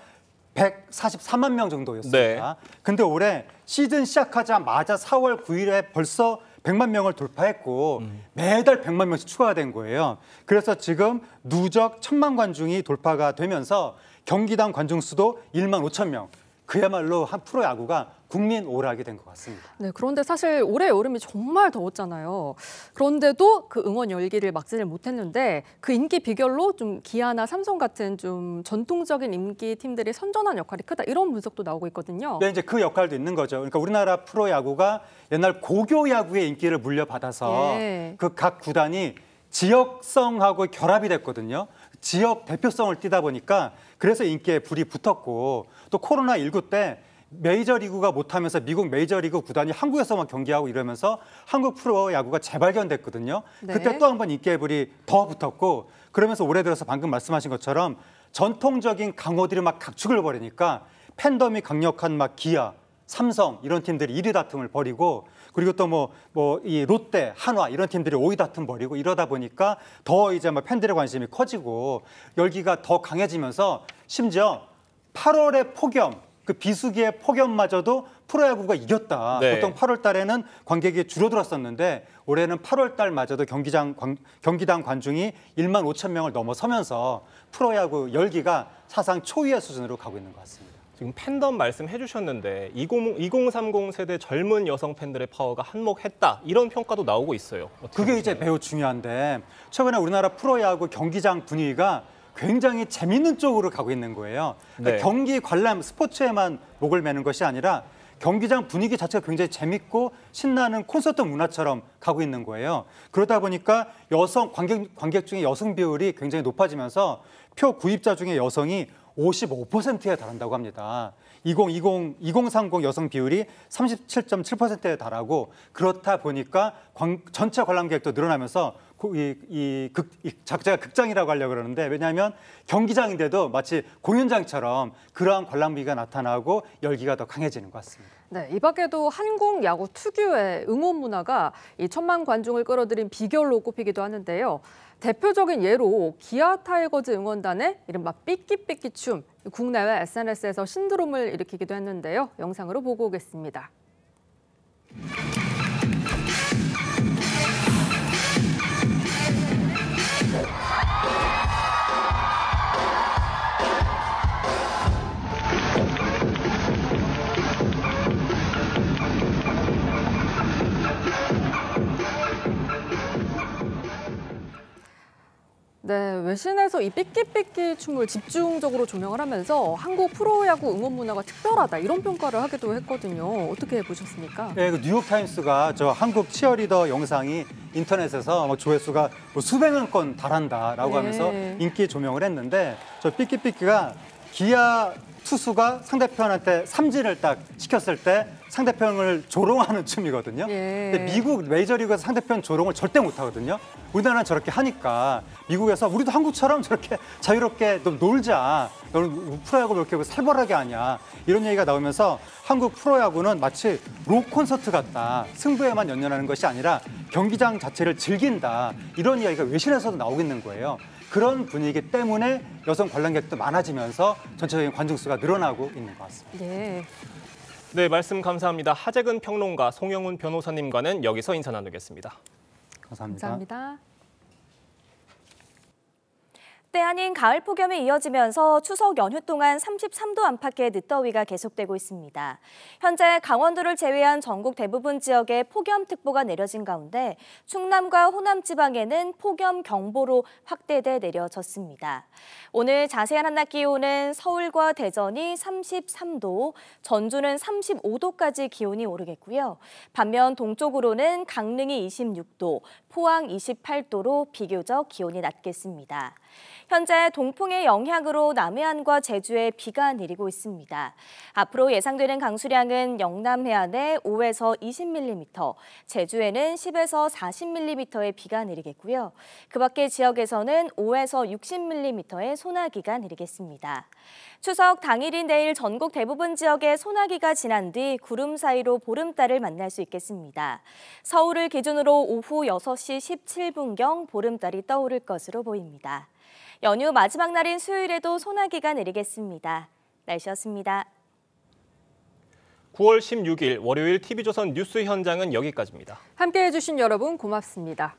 143만 명 정도였습니다. 네. 근데 올해 시즌 시작하자마자 4월 9일에 벌써 100만 명을 돌파했고 매달 100만 명씩 추가가 된 거예요. 그래서 지금 누적 1000만 관중이 돌파가 되면서 경기당 관중 수도 1만 5천 명. 그야말로 한 프로야구가 국민 오락이 된 것 같습니다. 네, 그런데 사실 올해 여름이 정말 더웠잖아요. 그런데도 그 응원 열기를 막지를 못했는데 그 인기 비결로 좀 기아나 삼성 같은 좀 전통적인 인기 팀들이 선전한 역할이 크다 이런 분석도 나오고 있거든요. 네, 이제 그 역할도 있는 거죠. 그러니까 우리나라 프로야구가 옛날 고교 야구의 인기를 물려받아서 그 각 구단이 지역성하고 결합이 됐거든요. 지역 대표성을 띠다 보니까 그래서 인기에 불이 붙었고 또 코로나19 때 메이저리그가 못하면서 미국 메이저리그 구단이 한국에서만 경기하고 이러면서 한국 프로야구가 재발견됐거든요. 네. 그때 또 한 번 인기의 불이 더 붙었고 그러면서 올해 들어서 방금 말씀하신 것처럼 전통적인 강호들이 막 각축을 벌이니까 팬덤이 강력한 막 기아, 삼성 이런 팀들이 1위 다툼을 벌이고 그리고 또 이 롯데, 한화 이런 팀들이 5위 다툼 벌이고 이러다 보니까 더 이제 팬들의 관심이 커지고 열기가 더 강해지면서 심지어 8월의 폭염, 그 비수기의 폭염마저도 프로야구가 이겼다. 네. 보통 8월 달에는 관객이 줄어들었었는데 올해는 8월 달마저도 경기당 관중이 1만 5천 명을 넘어서면서 프로야구 열기가 사상 초유의 수준으로 가고 있는 것 같습니다. 지금 팬덤 말씀해 주셨는데 2030 세대 젊은 여성 팬들의 파워가 한몫했다 이런 평가도 나오고 있어요. 그게 이제 매우 중요한데 최근에 우리나라 프로야구 경기장 분위기가 굉장히 재밌는 쪽으로 가고 있는 거예요. 그러니까 네. 경기 관람 스포츠에만 목을 매는 것이 아니라 경기장 분위기 자체가 굉장히 재밌고 신나는 콘서트 문화처럼 가고 있는 거예요. 그러다 보니까 여성 관객 중에 여성 비율이 굉장히 높아지면서 표 구입자 중에 여성이 55%에 달한다고 합니다. 2030 여성 비율이 37.7%에 달하고 그렇다 보니까 전체 관람객도 늘어나면서 제가 극장이라고 하려고 그러는데 왜냐하면 경기장인데도 마치 공연장처럼 그러한 관람비가 나타나고 열기가 더 강해지는 것 같습니다. 네, 이 밖에도 한국 야구 특유의 응원 문화가 이 1000만 관중을 끌어들인 비결로 꼽히기도 하는데요. 대표적인 예로 기아 타이거즈 응원단의 이른바 삐끼삐끼 춤, 국내외 SNS에서 신드롬을 일으키기도 했는데요. 영상으로 보고 오겠습니다. 네, 외신에서 이 삐끼삐끼 춤을 집중적으로 조명을 하면서 한국 프로야구 응원 문화가 특별하다 이런 평가를 하기도 했거든요. 어떻게 보셨습니까? 네, 그 뉴욕타임스가 저 한국 치어리더 영상이 인터넷에서 뭐 조회수가 뭐 수백만 건 달한다라고 네. 하면서 인기 조명을 했는데 저 삐끼삐끼가 기아 투수가 상대편한테 삼진을 딱 시켰을 때 상대편을 조롱하는 춤이거든요. 근데 미국 메이저리그에서 상대편 조롱을 절대 못하거든요. 우리나라는 저렇게 하니까 미국에서 우리도 한국처럼 저렇게 자유롭게 좀 놀자. 너는 프로야구 왜 이렇게 살벌하게 하냐. 이런 얘기가 나오면서 한국 프로야구는 마치 록 콘서트 같다. 승부에만 연연하는 것이 아니라 경기장 자체를 즐긴다. 이런 이야기가 외신에서도 나오고 있는 거예요. 그런 분위기 때문에 여성 관람객도 많아지면서 전체적인 관중 수가 늘어나고 있는 것 같습니다. 네, 말씀 감사합니다. 하재근 평론가, 송영훈 변호사님과는 여기서 인사 나누겠습니다. 감사합니다. 감사합니다. 때 아닌 가을 폭염이 이어지면서 추석 연휴 동안 33도 안팎의 늦더위가 계속되고 있습니다. 현재 강원도를 제외한 전국 대부분 지역에 폭염특보가 내려진 가운데 충남과 호남 지방에는 폭염경보로 확대돼 내려졌습니다. 오늘 자세한 한낮 기온은 서울과 대전이 33도, 전주는 35도까지 기온이 오르겠고요. 반면 동쪽으로는 강릉이 26도, 포항 28도로 비교적 기온이 낮겠습니다. 현재 동풍의 영향으로 남해안과 제주에 비가 내리고 있습니다. 앞으로 예상되는 강수량은 영남 해안에 5에서 20mm, 제주에는 10에서 40mm의 비가 내리겠고요. 그 밖의 지역에서는 5에서 60mm의 소나기가 내리겠습니다. 추석 당일인 내일 전국 대부분 지역에 소나기가 지난 뒤 구름 사이로 보름달을 만날 수 있겠습니다. 서울을 기준으로 오후 6시 17분경 보름달이 떠오를 것으로 보입니다. 연휴 마지막 날인 수요일에도 소나기가 내리겠습니다. 날씨였습니다. 9월 16일 월요일 TV조선 뉴스 현장은 여기까지입니다. 함께해 주신 여러분 고맙습니다.